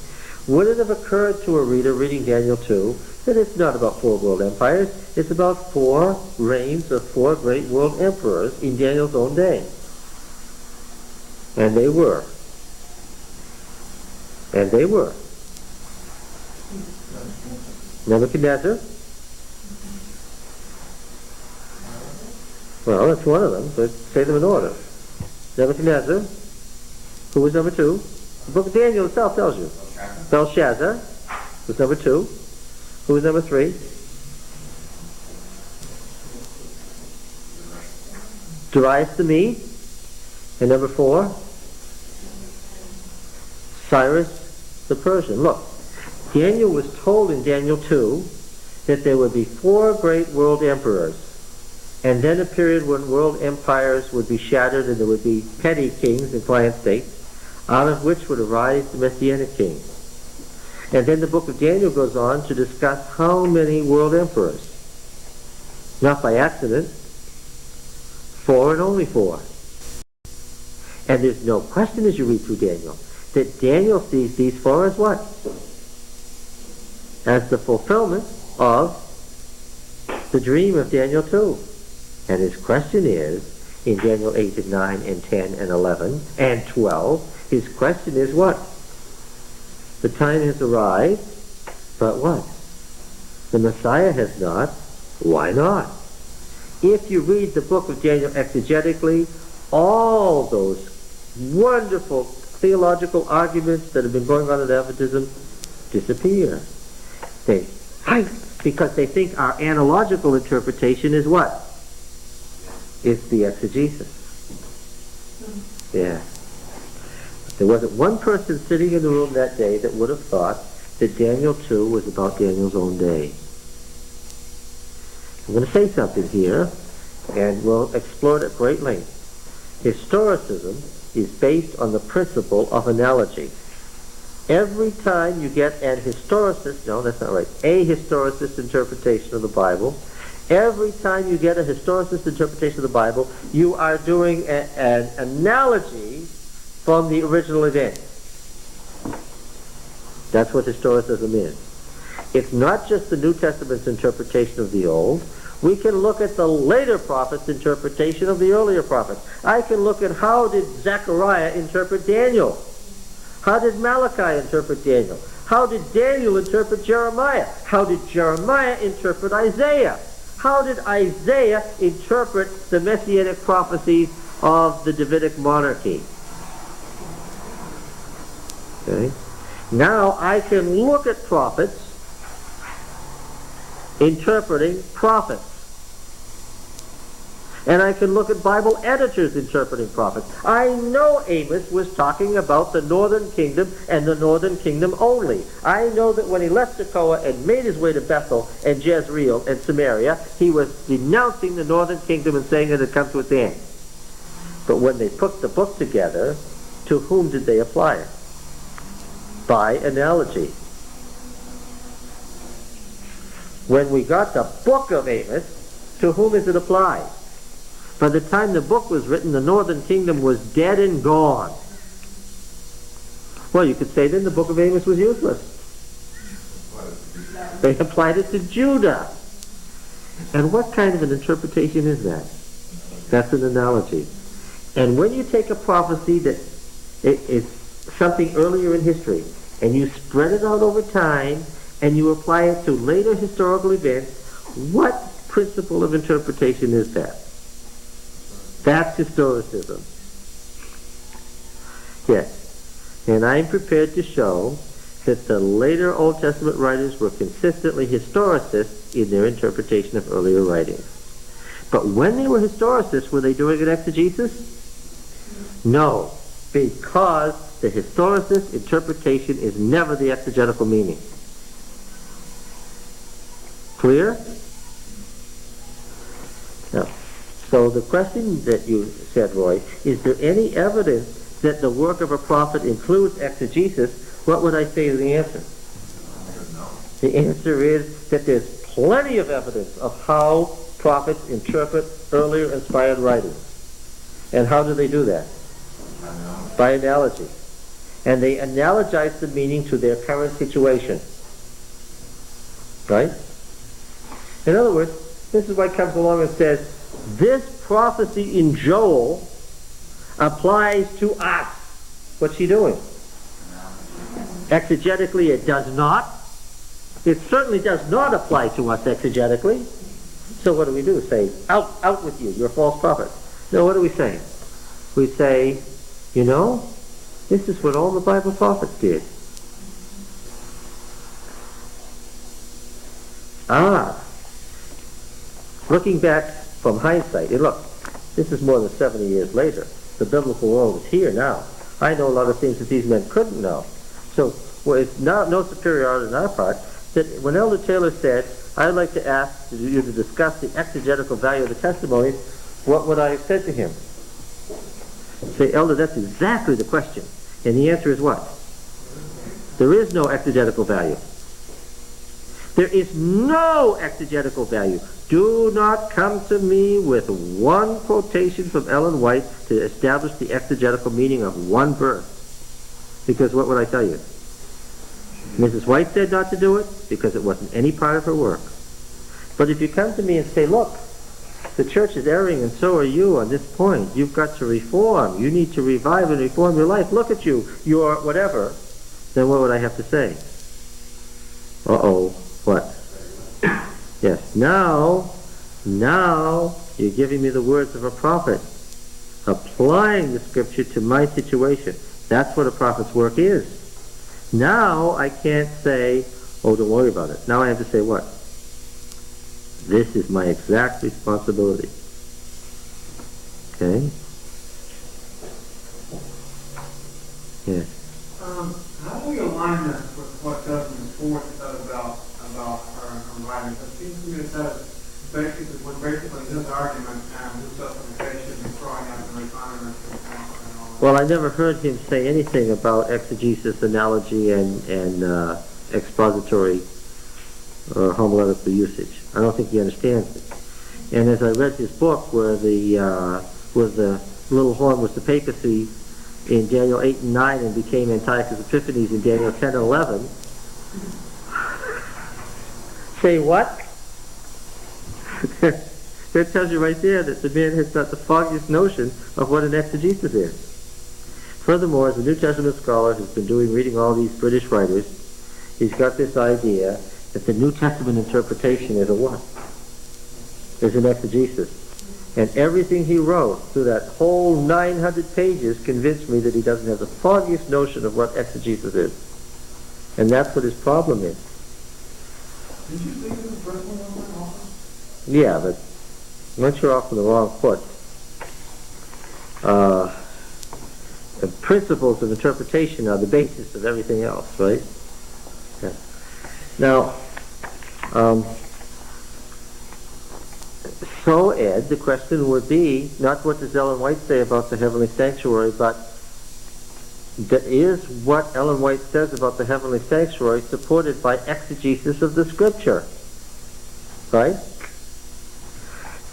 Would it have occurred to a reader reading Daniel 2 that it's not about four world empires, it's about four reigns of four great world emperors in Daniel's own day? And they were. And they were. Nebuchadnezzar. Well, that's one of them, but say them in order. Nebuchadnezzar. Who was number two? The book of Daniel itself tells you. Belshazzar was number two. Who was number three? Darius the Mede. And number four? Cyrus the Persian. Look, Daniel was told in Daniel 2 that there would be four great world emperors, and then a period when world empires would be shattered and there would be petty kings and client states, out of which would arise the Messianic king. And then the book of Daniel goes on to discuss how many world emperors. Not by accident. Four and only four. And there's no question as you read through Daniel that Daniel sees these four as what? As the fulfillment of the dream of Daniel 2. And his question is, in Daniel 8 and 9 and 10 and 11 and 12, His question is what? The time has arrived, but what? The Messiah has not. Why not? If you read the book of Daniel exegetically, all those wonderful theological arguments that have been going on in Adventism disappear. Because they think our analogical interpretation is what? It's the exegesis. Yeah. There wasn't one person sitting in the room that day that would have thought that Daniel 2 was about Daniel's own day. I'm going to say something here, and we'll explore it at great length. Historicism is based on the principle of analogy. Every time you get a historicist interpretation of the Bible, every time you get a historicist interpretation of the Bible, you are doing an analogy from the original event. That's what historicism is. It's not just the New Testament's interpretation of the Old. We can look at the later prophets' interpretation of the earlier prophets. I can look at how did Zechariah interpret Daniel? How did Malachi interpret Daniel? How did Daniel interpret Jeremiah? How did Jeremiah interpret Isaiah? How did Isaiah interpret the messianic prophecies of the Davidic monarchy? Okay. Now I can look at prophets interpreting prophets. And I can look at Bible editors interpreting prophets. I know Amos was talking about the northern kingdom and the northern kingdom only. I know that when he left Tekoa and made his way to Bethel and Jezreel and Samaria, he was denouncing the northern kingdom and saying it had come to its end. But when they put the book together, to whom did they apply it? By analogy. When we got the book of Amos, to whom is it applied? By the time the book was written, the northern kingdom was dead and gone. Well, you could say then the book of Amos was useless. They applied it to Judah. And what kind of an interpretation is that? That's an analogy. And when you take a prophecy that is something earlier in history, and you spread it out over time, and you apply it to later historical events, what principle of interpretation is that? That's historicism. Yes. And I'm prepared to show that the later Old Testament writers were consistently historicists in their interpretation of earlier writings. But when they were historicists, were they doing an exegesis? No, because the historicist interpretation is never the exegetical meaning. Clear? Now, so the question that you said, Roy, is there any evidence that the work of a prophet includes exegesis? What would I say to the answer? The answer is that there's plenty of evidence of how prophets interpret earlier inspired writings. And how do they do that? By analogy. And they analogize the meaning to their current situation. Right? In other words, this is what comes along and says, this prophecy in Joel applies to us. What's she doing? Exegetically, it does not. It certainly does not apply to us exegetically. So what do? Say, out with you, you're a false prophet. No, what do we say? We say, you know, this is what all the Bible prophets did. Looking back from hindsight, and look, this is more than 70 years later. The biblical world is here now. I know a lot of things that these men couldn't know. So it's no superiority on our part that when Elder Taylor said, I'd like to ask you to discuss the exegetical value of the testimonies, what would I have said to him? Say, Elder, that's exactly the question. And the answer is what? There is no exegetical value. There is no exegetical value. Do not come to me with one quotation from Ellen White to establish the exegetical meaning of one verse. Because what would I tell you? Mrs. White said not to do it because it wasn't any part of her work. But if you come to me and say, look, the church is erring, and so are you on this point. You've got to reform. You need to revive and reform your life. Look at you. You're whatever. Then what would I have to say? Uh-oh. What? Yes. Now you're giving me the words of a prophet, applying the scripture to my situation. That's what a prophet's work is. Now I can't say, oh, don't worry about it. Now I have to say what? This is my exact responsibility. Okay? Yes. How do we align this with what Justin Ford said about her writing? It seems to me that basically his argument and his justification is throwing out the refinement and all that. Well, I never heard him say anything about exegesis, analogy, and expository or homiletical usage. I don't think he understands it. And as I read his book, where the little horn was the papacy in Daniel 8 and 9 and became Antiochus Epiphanes in Daniel 10 and 11. Say what? That tells you right there that the man has not the foggiest notion of what an exegesis is. Furthermore, as a New Testament scholar who's been reading all these British writers, he's got this idea that the New Testament interpretation is a what? Is an exegesis. And everything he wrote through that whole 900 pages convinced me that he doesn't have the foggiest notion of what exegesis is. And that's what his problem is. Did you think of the first one also? Yeah, but once you're off on the wrong foot, the principles of interpretation are the basis of everything else, right? Yeah. Now, so, Ed, the question would be, not what does Ellen White say about the heavenly sanctuary, but is what Ellen White says about the heavenly sanctuary supported by exegesis of the scripture? Right?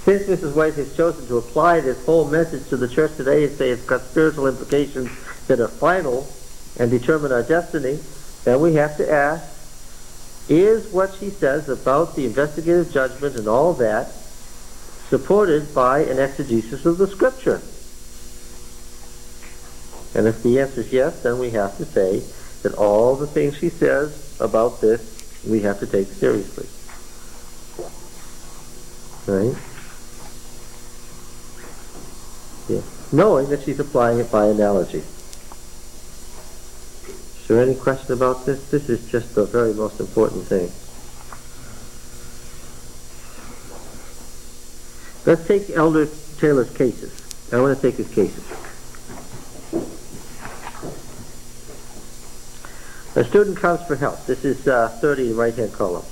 Since Mrs. White has chosen to apply this whole message to the church today and say it's got spiritual implications that are final and determine our destiny, then we have to ask, is what she says about the investigative judgment and all that supported by an exegesis of the scripture? And if the answer is yes, then we have to say that all the things she says about this we have to take seriously. Right? Yeah. Knowing that she's applying it by analogy. Is there any question about this? This is just the very most important thing. Let's take Elder Taylor's cases. I want to take his cases. A student comes for help. This is 30 in the right-hand column.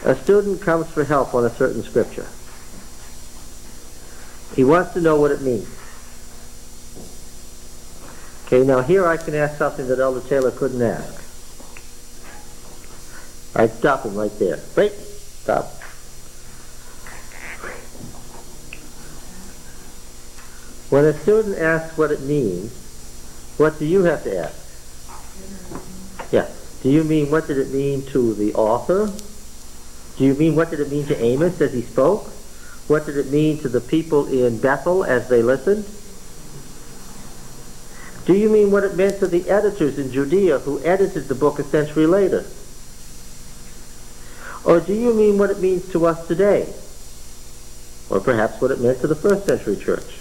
A student comes for help on a certain scripture. He wants to know what it means. Okay, now here I can ask something that Elder Taylor couldn't ask. I'd stop him right there. Wait, stop. When a student asks what it means, what do you have to ask? Yes. Do you mean what did it mean to the author? Do you mean what did it mean to Amos as he spoke? What did it mean to the people in Bethel as they listened? Do you mean what it meant to the editors in Judea who edited the book a century later? Or do you mean what it means to us today? Or perhaps what it meant to the first century church?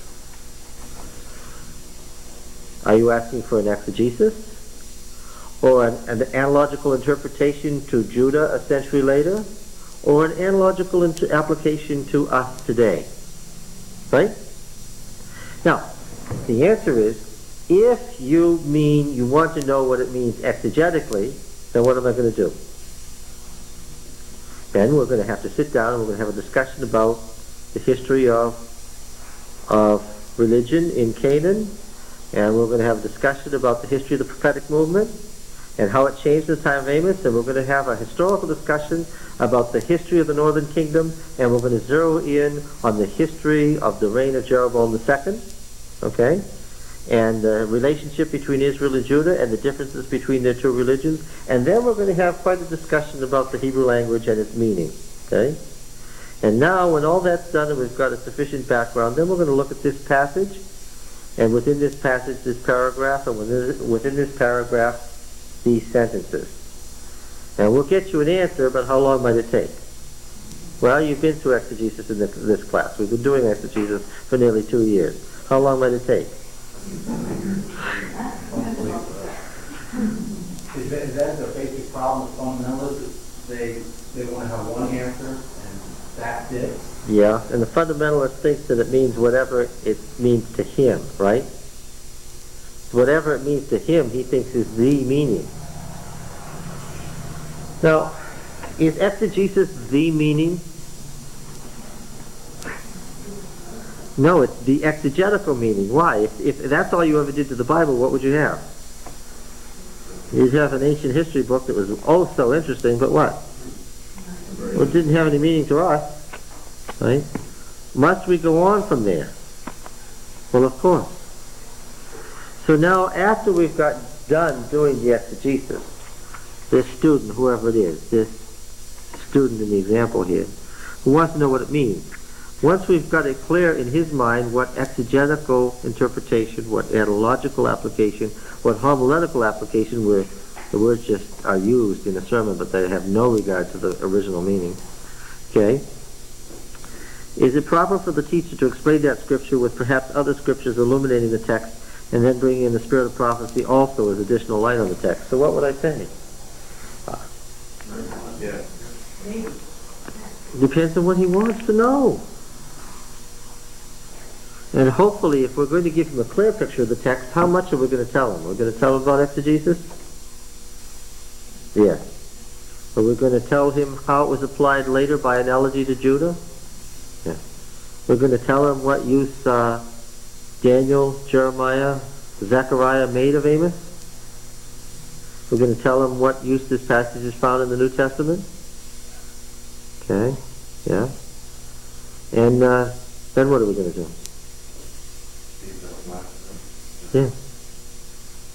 Are you asking for an exegesis? Or an analogical interpretation to Judah a century later? Or an analogical application to us today? Right? Now, the answer is, if you mean you want to know what it means exegetically, then what am I going to do? Then we're going to have to sit down and we're going to have a discussion about the history of religion in Canaan, and we're going to have a discussion about the history of the prophetic movement and how it changed in the time of Amos, and we're going to have a historical discussion about the history of the northern kingdom, and we're going to zero in on the history of the reign of Jeroboam II, okay, and the relationship between Israel and Judah and the differences between their two religions, and then we're going to have quite a discussion about the Hebrew language and its meaning, okay? And now, when all that's done and we've got a sufficient background, then we're going to look at this passage, and within this passage, this paragraph, and within this paragraph, these sentences. And we'll get you an answer, but how long might it take? Well, you've been through exegesis in this class. We've been doing exegesis for nearly 2 years. How long might it take? Is that the basic problem with fundamentalists? They want to have one answer, and that's it? Yeah, and the fundamentalist thinks that it means whatever it means to him, right? Whatever it means to him, he thinks is the meaning. Now, is exegesis the meaning? No, it's the exegetical meaning. Why? If that's all you ever did to the Bible, what would you have? You'd have an ancient history book that was oh so interesting, but what? Well, it didn't have any meaning to us, right? Must we go on from there? Well, of course. So now, after we've got done doing the exegesis, this student, whoever it is, this student in the example here, who wants to know what it means. Once we've got it clear in his mind what exegetical interpretation, what analogical application, what homiletical application, where the words just are used in a sermon but they have no regard to the original meaning, okay? Is it proper for the teacher to explain that scripture with perhaps other scriptures illuminating the text and then bringing in the spirit of prophecy also as additional light on the text? So what would I say? Yeah. It depends on what he wants to know. And hopefully, if we're going to give him a clear picture of the text, how much are we going to tell him? We're going to tell him about exegesis? Yes. Are we going to tell him how it was applied later by analogy to Judah? Yes. We're going to tell him what use Daniel, Jeremiah, Zechariah made of Amos? We're going to tell him what use this passage is found in the New Testament? Okay, yeah. And then what are we going to do? Yeah.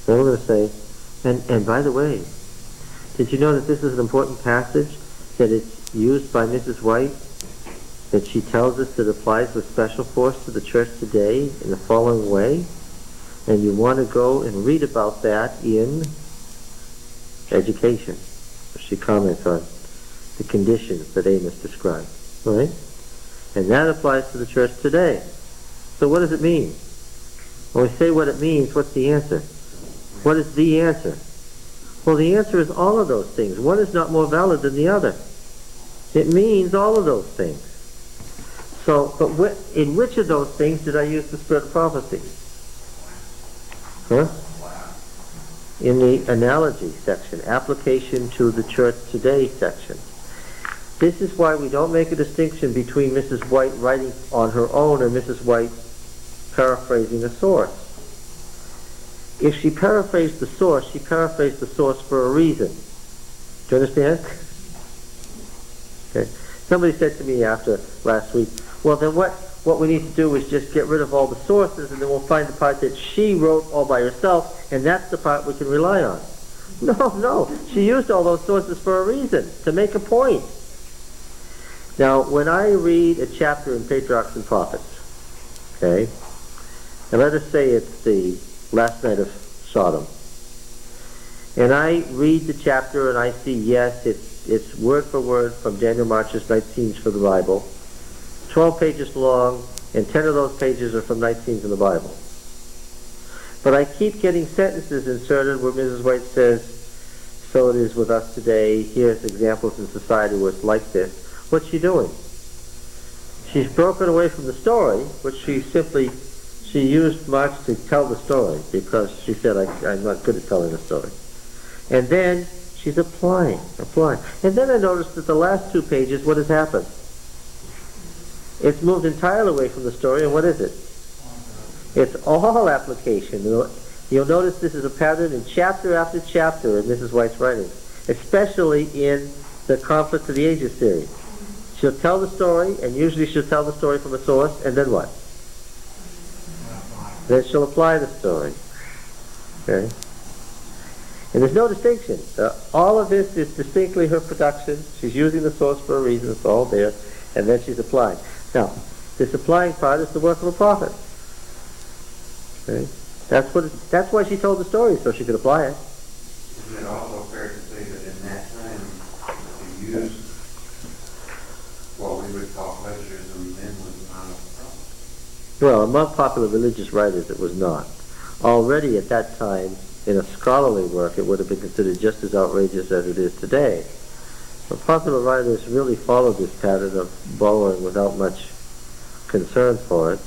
So we're going to say, and by the way, did you know that this is an important passage, that it's used by Mrs. White, that she tells us that applies with special force to the church today in the following way? And you want to go and read about that in Education. She comments on the conditions that Amos described, right? And that applies to the church today. So what does it mean? When we say what it means, what's the answer? What is the answer? Well, the answer is all of those things. One is not more valid than the other. It means all of those things. So, but in which of those things did I use the spirit of prophecy? Huh? In the analogy section, application to the church today section. This is why we don't make a distinction between Mrs. White writing on her own and Mrs. White paraphrasing a source. If she paraphrased the source, she paraphrased the source for a reason. Do you understand? Okay. Somebody said to me after last week, well then what we need to do is just get rid of all the sources and then we'll find the part that she wrote all by herself and that's the part we can rely on. No, she used all those sources for a reason, to make a point. Now, when I read a chapter in Patriarchs and Prophets, okay, and let us say it's the last night of Sodom, and I read the chapter and I see, yes, it's word for word from Daniel March's Night Scenes for the Bible, 12 pages long, and 10 of those pages are from Night Scenes in the Bible. But I keep getting sentences inserted where Mrs. White says, so it is with us today, here's examples in society where it's like this. What's she doing? She's broken away from the story, which she used March to tell the story because she said, I'm not good at telling the story. And then she's applying. And then I noticed that the last 2 pages, what has happened? It's moved entirely away from the story, and what is it? It's all application. You'll notice this is a pattern in chapter after chapter in Mrs. White's writing, especially in the Conflict of the Ages series. She'll tell the story, and usually she'll tell the story from a source, and then what? Then she'll apply the story. Okay? And there's no distinction. All of this is distinctly her production. She's using the source for a reason. It's all there. And then she's applying. Now, this applying part is the work of a prophet. Okay? That's why she told the story, so she could apply it. Isn't it also fair to say that in that time, to use what we would call pleasurism then was not a problem? Well, among popular religious writers, it was not. Already at that time, in a scholarly work, it would have been considered just as outrageous as it is today. But popular writers really followed this pattern of borrowing without much concern for it.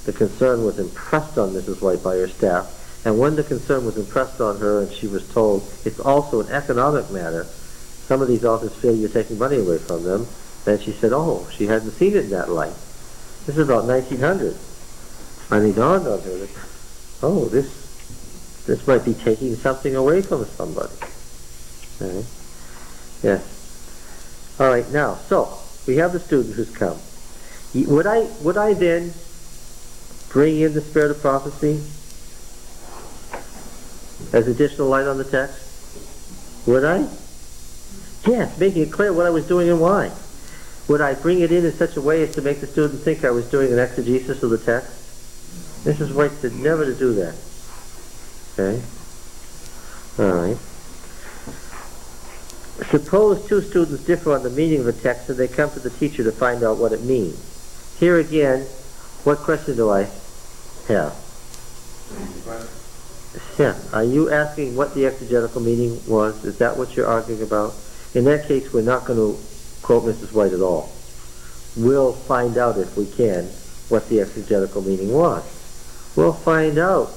The concern was impressed on Mrs. White by her staff, and when the concern was impressed on her and she was told it's also an economic matter, some of these authors feel you're taking money away from them, then she said, oh, she hadn't seen it in that light. This is about 1900. And it dawned on her that, oh, this might be taking something away from somebody. Okay. Yes. All right, now, so, we have the student who's come. Would I then bring in the spirit of prophecy as additional light on the text? Would I? Yes, making it clear what I was doing and why. Would I bring it in such a way as to make the student think I was doing an exegesis of the text? Mrs. White said never to do that. Okay? All right. Suppose two students differ on the meaning of a text and they come to the teacher to find out what it means. Here again, what question do I have? Yeah, are you asking what the exegetical meaning was? Is that what you're arguing about? In that case, we're not going to quote Mrs. White at all. We'll find out, if we can, what the exegetical meaning was. We'll find out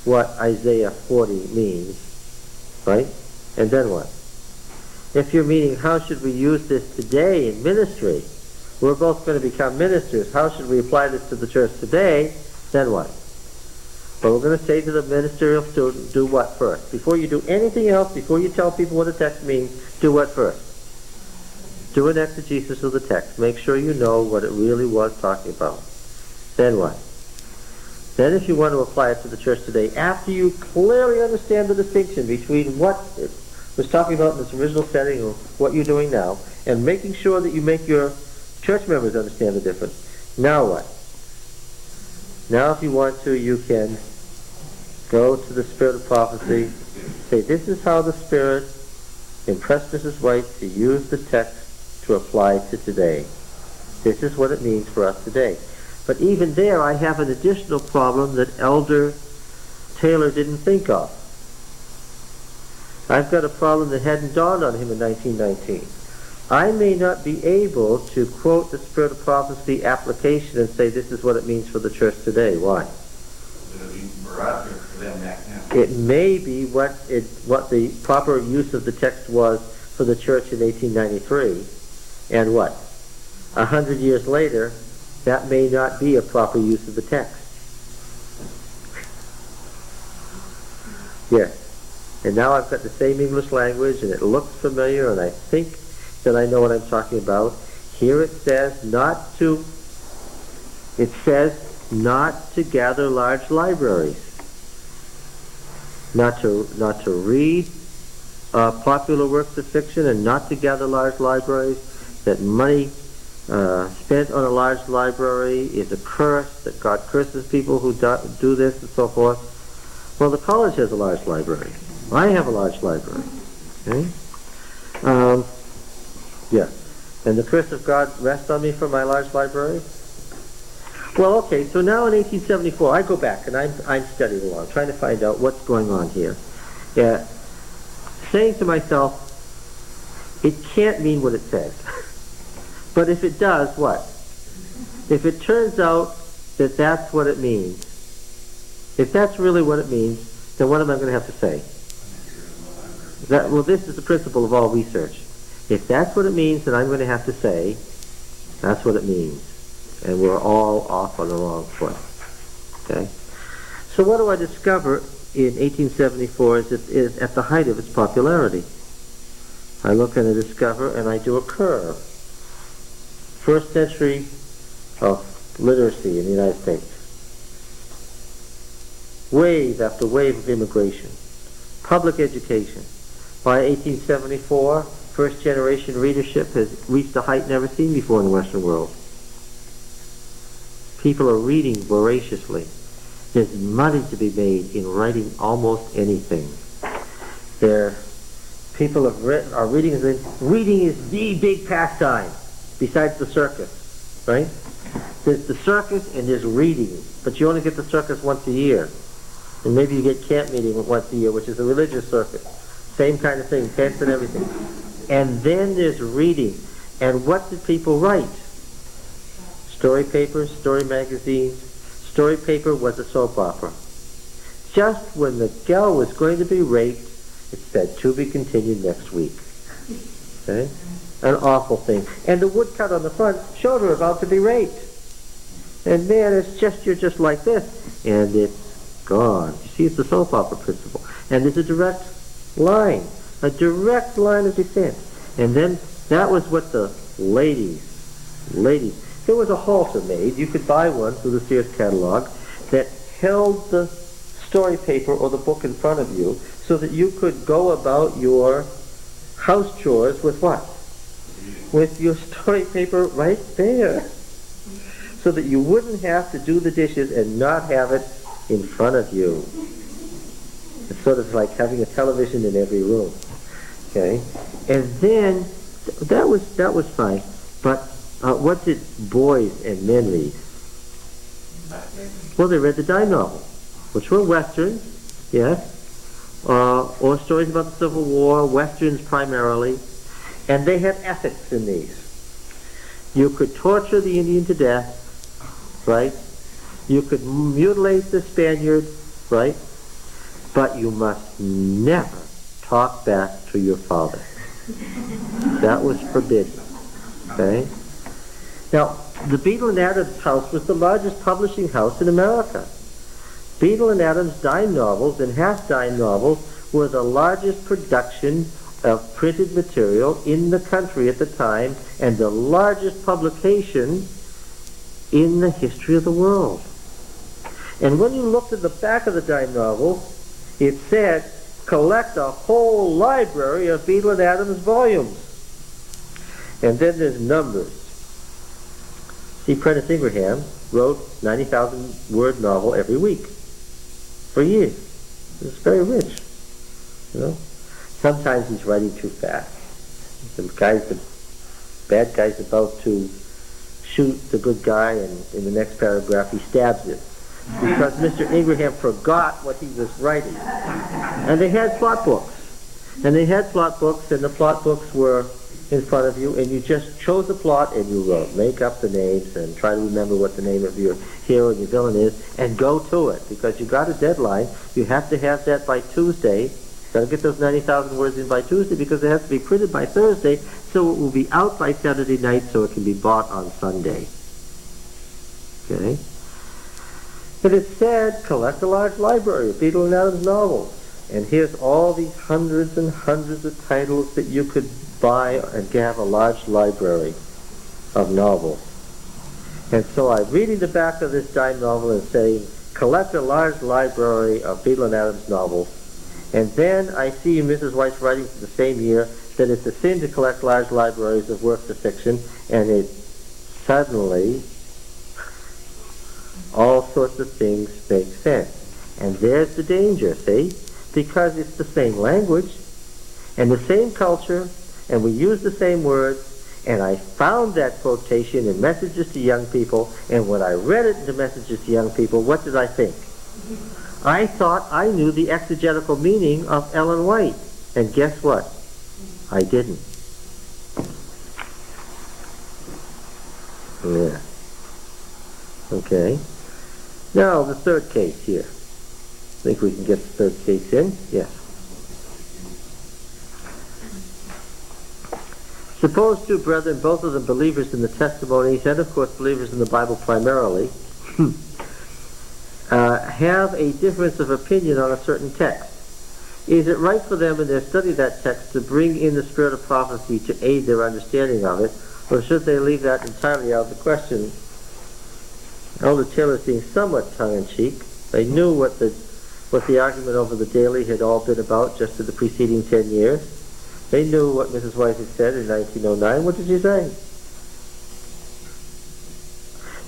what Isaiah 40 means, right? And then what? If you're meaning how should we use this today in ministry, we're both going to become ministers. How should we apply this to the church today? Then what? But we're going to say to the ministerial student, do what first? Before you do anything else, before you tell people what a text means, do what first? Do an exegesis of the text. Make sure you know what it really was talking about. Then what? Then if you want to apply it to the church today, after you clearly understand the distinction between what it was talking about in its original setting or what you're doing now, and making sure that you make your church members understand the difference, now what? Now if you want to, you can go to the spirit of prophecy, say this is how the Spirit impressed Mrs. White to use the text to apply to today. This is what it means for us today. But even there, I have an additional problem that Elder Taylor didn't think of. I've got a problem that hadn't dawned on him in 1919. I may not be able to quote the Spirit of Prophecy application and say this is what it means for the church today. Why? It may be what the proper use of the text was for the church in 1893, and what? 100 years later, that may not be a proper use of the text. Yes. And now I've got the same English language, and it looks familiar, and I think that I know what I'm talking about. Here it says not to gather large libraries. Not to read popular works of fiction, and not to gather large libraries. That money spent on a large library is a curse, that God curses people who do this and so forth. Well, the college has a large library. I have a large library. Okay? Yeah. And the curse of God rests on me for my large library? Well, okay, so now in 1874, I go back and I'm studying along, trying to find out what's going on here. Yeah. Saying to myself, it can't mean what it says. But if it does, what? If it turns out that that's what it means, if that's really what it means, then what am I going to have to say? Well, this is the principle of all research. If that's what it means, then I'm going to have to say, that's what it means. And we're all off on the wrong foot. Okay? So what do I discover in 1874 is at the height of its popularity? I look and I discover, and I do a curve. First century of literacy in the United States. Wave after wave of immigration. Public education. By 1874, first generation readership has reached a height never seen before in the Western world. People are reading voraciously. There's money to be made in writing almost anything. People are reading. Reading is the big pastime, besides the circus, right? There's the circus and there's reading, but you only get the circus once a year, and maybe you get camp meeting once a year, which is a religious circus. Same kind of thing, tents and everything. And then there's reading. And what did people write? Story papers, story magazines. Story paper was a soap opera. Just when the gal was going to be raped, it said, to be continued next week. Okay? An awful thing. And the woodcut on the front showed her about to be raped. And man, you're just like this. And it's gone. You see, it's the soap opera principle. And there's a direct line of descent. And then that was what the ladies, there was a halter made. You could buy one through the Sears catalog that held the story paper or the book in front of you so that you could go about your house chores with what? With your story paper right there. So that you wouldn't have to do the dishes and not have it in front of you. It's sort of like having a television in every room. Okay? And then, that was fine. But what did boys and men read? Well, they read the dime novels, which were westerns, yes, or stories about the Civil War, westerns primarily, and they had ethics in these. You could torture the Indian to death, right? You could mutilate the Spaniard, right? But you must never talk back to your father. That was forbidden. Okay? Now, the Beadle and Adams house was the largest publishing house in America. Beadle and Adams dime novels and half-dime novels were the largest production of printed material in the country at the time and the largest publication in the history of the world. And when you looked at the back of the dime novel, it said, collect a whole library of Beadle and Adams volumes. And then there's numbers. See, Prentice Ingraham wrote 90,000 word novel every week for years. It's very rich, you know. Sometimes he's writing too fast. The bad guy's about to shoot the good guy, and in the next paragraph he stabs him. Because Mr. Ingraham forgot what he was writing. And they had plot books. And the plot books were in front of you, and you just chose a plot and you wrote. Make up the names and try to remember what the name of your hero and your villain is, and go to it. Because you got a deadline. You have to have that by Tuesday. You've got to get those 90,000 words in by Tuesday because it has to be printed by Thursday, so it will be out by Saturday night so it can be bought on Sunday. Okay? But it said, collect a large library of Beadle and Adams novels. And here's all these hundreds and hundreds of titles that you could buy and have a large library of novels. And so I'm reading the back of this dime novel and saying, collect a large library of Beadle and Adams novels. And then I see Mrs. White's writing for the same year that it's a sin to collect large libraries of works of fiction, and it suddenly, all sorts of things make sense. And there's the danger, see? Because it's the same language, and the same culture, and we use the same words, and I found that quotation in Messages to Young People, and when I read it in the Messages to Young People, what did I think? I thought I knew the exegetical meaning of Ellen White, and guess what? I didn't. Yeah. Okay. Now, the third case here. Think we can get the third case in? Yes. Suppose two brethren, both of them believers in the testimonies and of course believers in the Bible primarily, have a difference of opinion on a certain text. Is it right for them in their study of that text to bring in the spirit of prophecy to aid their understanding of it, or should they leave that entirely out of the question? Elder Taylor being somewhat tongue-in-cheek. They knew what the argument over the daily had all been about just in the preceding 10 years. They knew what Mrs. White had said in 1909. What did she say?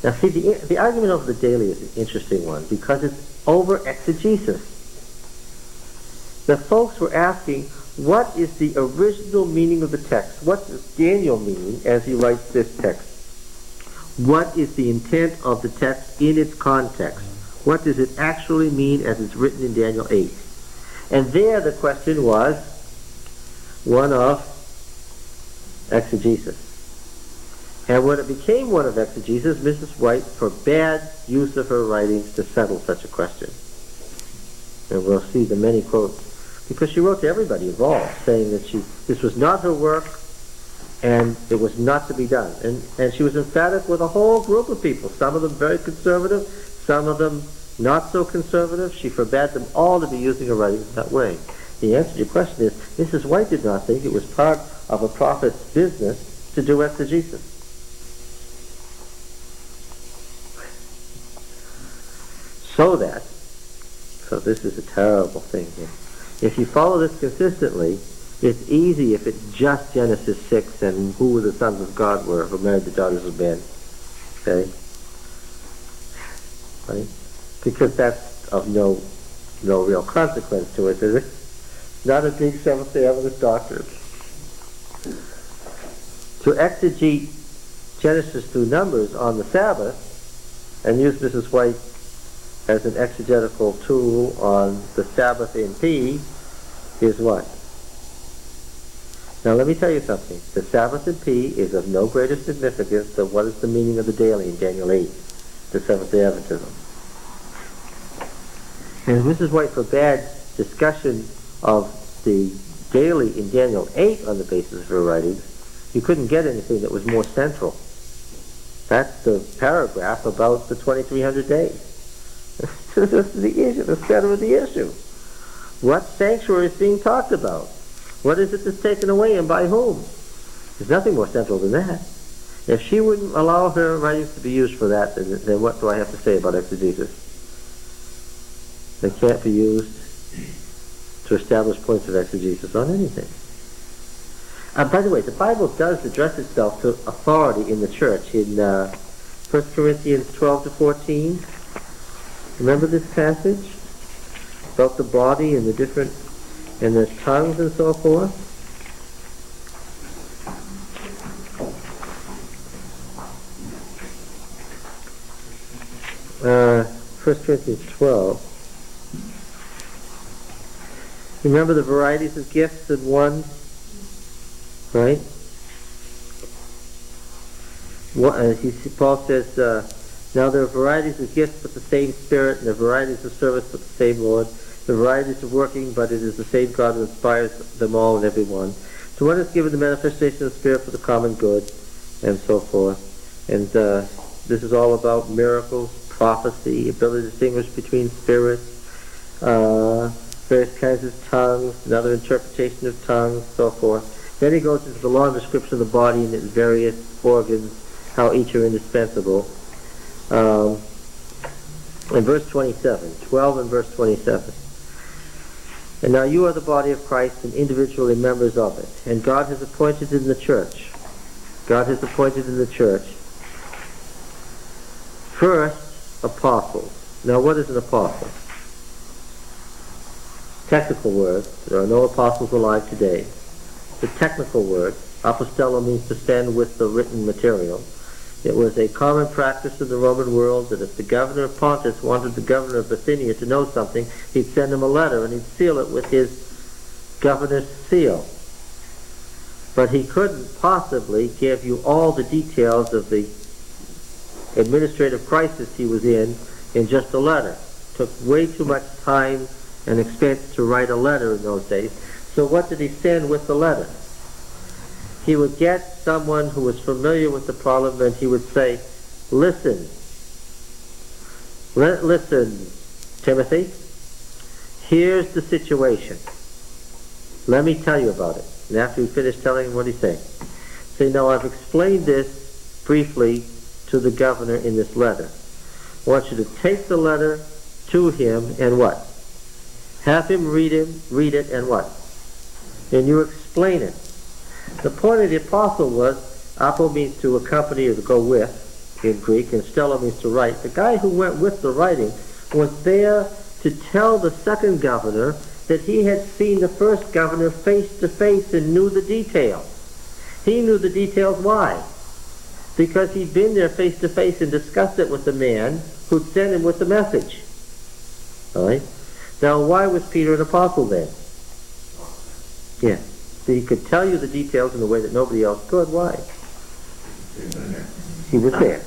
Now see, the argument over the daily is an interesting one because it's over exegesis. The folks were asking, what is the original meaning of the text? What does Daniel mean as he writes this text? What is the intent of the text in its context? What does it actually mean as it's written in Daniel 8? And there the question was one of exegesis. And when it became one of exegesis, Mrs. White forbade use of her writings to settle such a question. And we'll see the many quotes, because she wrote to everybody involved, saying that this was not her work, and it was not to be done. And she was emphatic with a whole group of people, some of them very conservative, some of them not so conservative. She forbade them all to be using her writings that way. The answer to your question is, Mrs. White did not think it was part of a prophet's business to do exegesis. So this is a terrible thing here. If you follow this consistently, it's easy if it's just Genesis 6 and who the sons of God were who married the daughters of men. Okay? Right? Because that's of no real consequence to it, is it? Not a big Seventh-day Adventist doctrine. To exegete Genesis through Numbers on the Sabbath and use Mrs. White as an exegetical tool on the Sabbath in P is what? Now let me tell you something. The Sabbath in P is of no greater significance than what is the meaning of the daily in Daniel 8, the Seventh-day Adventism. And Mrs. White forbade discussion of the daily in Daniel 8 on the basis of her writings. You couldn't get anything that was more central. That's the paragraph about the 2300 days. This is the issue, the center of the issue. What sanctuary is being talked about? What is it that's taken away and by whom? There's nothing more central than that. If she wouldn't allow her writings to be used for that, then what do I have to say about exegesis? They can't be used to establish points of exegesis on anything. By the way, the Bible does address itself to authority in the church in 1 Corinthians 12 to 14. Remember this passage about the body and the different, and the tongues and so forth? 1 Corinthians 12. Remember the varieties of gifts in one, right? Paul says, now there are varieties of gifts but the same Spirit, and there are varieties of service but the same Lord. There are varieties of working, but it is the same God who inspires them all and every one. To one is given the manifestation of the Spirit for the common good, and so forth. And this is all about miracles, prophecy, ability to distinguish between spirits, various kinds of tongues, another interpretation of tongues, so forth. Then he goes into the long description of the body and its various organs, how each are indispensable. In verse 27, 12 and verse 27. And now you are the body of Christ and individually members of it. And God has appointed in the church. God has appointed in the church. First, apostles. Now what is an apostle? Technical word. There are no apostles alive today. The technical word, apostello, means to send with the written material. It was a common practice in the Roman world that if the governor of Pontus wanted the governor of Bithynia to know something, he'd send him a letter and he'd seal it with his governor's seal. But he couldn't possibly give you all the details of the administrative crisis he was in just a letter. It took way too much time and expense to write a letter in those days. So what did he send with the letter? He would get someone who was familiar with the problem and he would say, listen, Timothy, here's the situation. Let me tell you about it. And after he finished telling him what he's saying, say, now I've explained this briefly to the governor in this letter. I want you to take the letter to him and what? Have him read it and what? And you explain explain it. The point of the apostle was, apo means to accompany or to go with in Greek, and stelo means to write. The guy who went with the writing was there to tell the second governor that he had seen the first governor face to face and knew the details. He knew the details. Why? Because he'd been there face to face and discussed it with the man who'd sent him with the message. All right? Now, why was Peter an apostle then? Yeah. So he could tell you the details in a way that nobody else could. Why? He was there.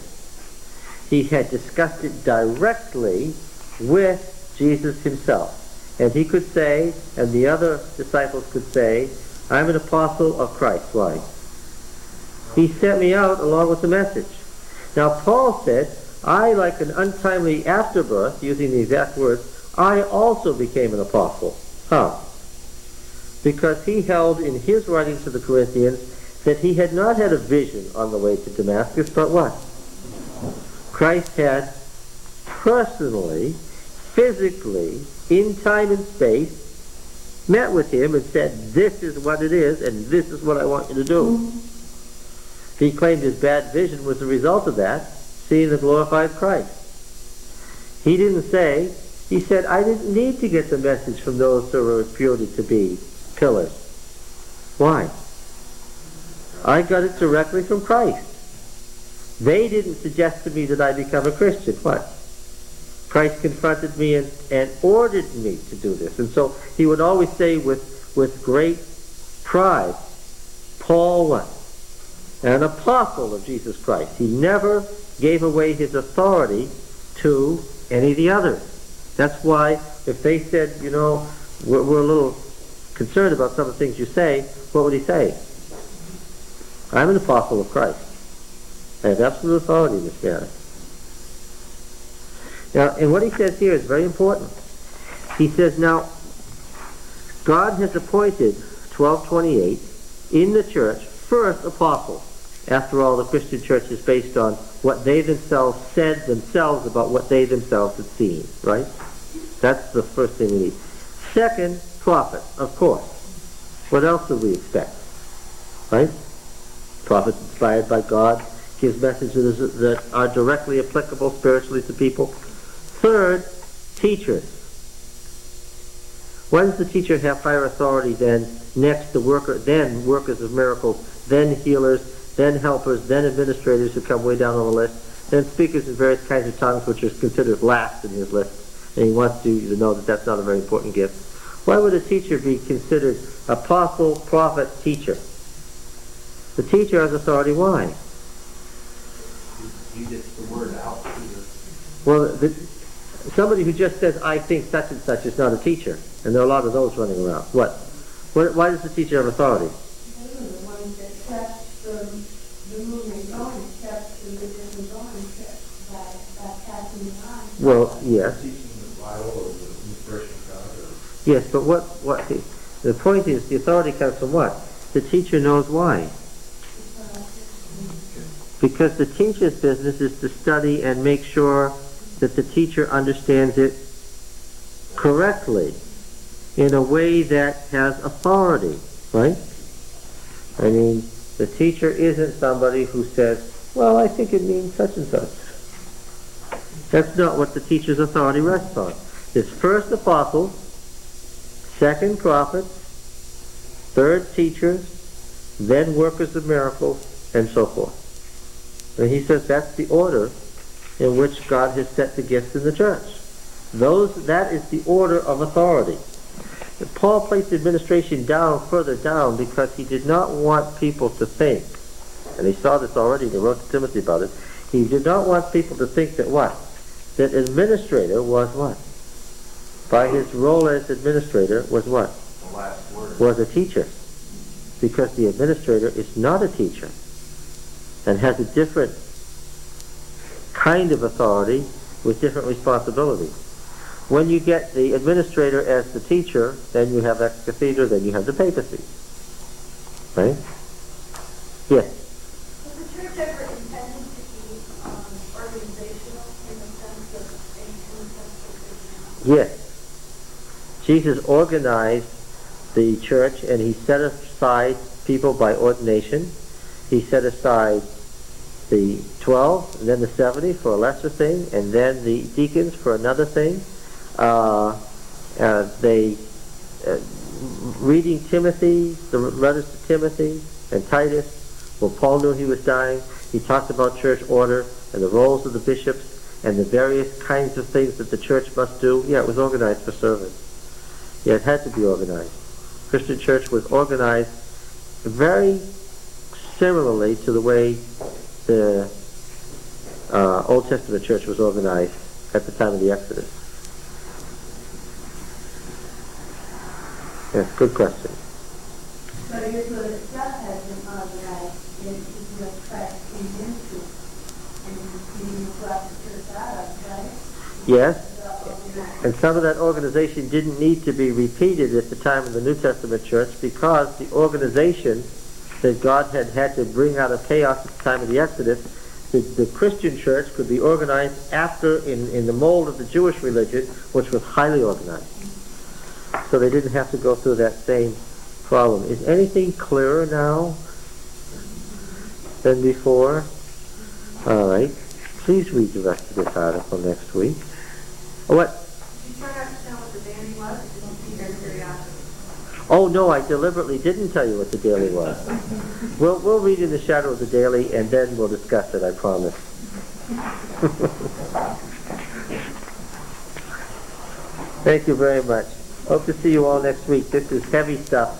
He had discussed it directly with Jesus himself. And he could say, and the other disciples could say, I'm an apostle of Christ. Why? He sent me out along with the message. Now Paul said, I, like an untimely afterbirth, using the exact words, I also became an apostle. How? Because he held in his writing to the Corinthians that he had not had a vision on the way to Damascus, but what? Christ had personally, physically, in time and space, met with him and said, this is what it is, and this is what I want you to do. He claimed his bad vision was the result of that, seeing the glorified Christ. He didn't say, he said, I didn't need to get the message from those who were reputed to be pillars. Why? I got it directly from Christ. They didn't suggest to me that I become a Christian. What? Christ confronted me and ordered me to do this. And so he would always say with great pride, Paul what? An apostle of Jesus Christ. He never gave away his authority to any of the others. That's why if they said, you know, we're a little concerned about some of the things you say, what would he say? I'm an apostle of Christ. I have absolute authority in this matter. Now, and what he says here is very important. He says, now, God has appointed 1228 in the church first apostles. After all, the Christian church is based on what they themselves said themselves about what they themselves had seen, right? That's the first thing we need. Second, prophets, of course. What else would we expect? Right? Prophets inspired by God, gives messages that are directly applicable spiritually to people. Third, teachers. Why does the teacher have higher authority than next the worker, then workers of miracles, then healers, then helpers, then administrators who come way down on the list, then speakers in various kinds of tongues, which are considered last in his list, and he wants you to know that that's not a very important gift. Why would a teacher be considered apostle, prophet, teacher? The teacher has authority. Why? He gets the word out. Well, somebody who just says, I think such and such is not a teacher. And there are a lot of those running around. What? Why does the teacher have authority? They're the ones that kept the movement going, kept the religion going, kept by passing it on. Well, yes. Teaching the Bible or the inspiration of God. Yes, but what the point is, the authority comes from what? The teacher knows why. Because the teacher's business is to study and make sure that the teacher understands it correctly in a way that has authority, right? I mean, the teacher isn't somebody who says, well, I think it means such and such. That's not what the teacher's authority rests on. It's first apostles, second prophets, third teachers, then workers of miracles, and so forth. And he says that's the order in which God has set the gifts in the church. That is the order of authority. Paul placed administration down, further down, because he did not want people to think, and he saw this already, he wrote to Timothy about it, he did not want people to think that what? That administrator was what? By his role as administrator was what? The last word. Was a teacher. Because the administrator is not a teacher and has a different kind of authority with different responsibilities. When you get the administrator as the teacher, then you have ex cathedra, then you have the papacy. Right? Yes? Was the church ever intended to be organizational in the sense of Yes. Jesus organized the church and he set aside people by ordination. He set aside the 12, and then the 70 for a lesser thing, and then the deacons for another thing. Reading Timothy, the letters to Timothy and Titus, when Paul knew he was dying, he talked about church order and the roles of the bishops and the various kinds of things that the church must do. Yeah, it was organized for service. Yeah, it had to be organized. Christian church was organized very similarly to the way the Old Testament church was organized at the time of the Exodus. Yes, good question. But Israel itself has been organized in Israel Christ into, and you brought the church out of, right? Yes, and some of that organization didn't need to be repeated at the time of the New Testament church because the organization that God had to bring out of chaos at the time of the Exodus, the Christian church could be organized after in the mold of the Jewish religion, which was highly organized. So they didn't have to go through that same problem. Is anything clearer now than before? All right. Please read the rest of this article next week. What? Did you try to understand what the daily was? Or did you see their curiosity? Oh no, I deliberately didn't tell you what the daily was. We'll read In the Shadow of the Daily and then we'll discuss it, I promise. Thank you very much. Hope to see you all next week. This is heavy stuff.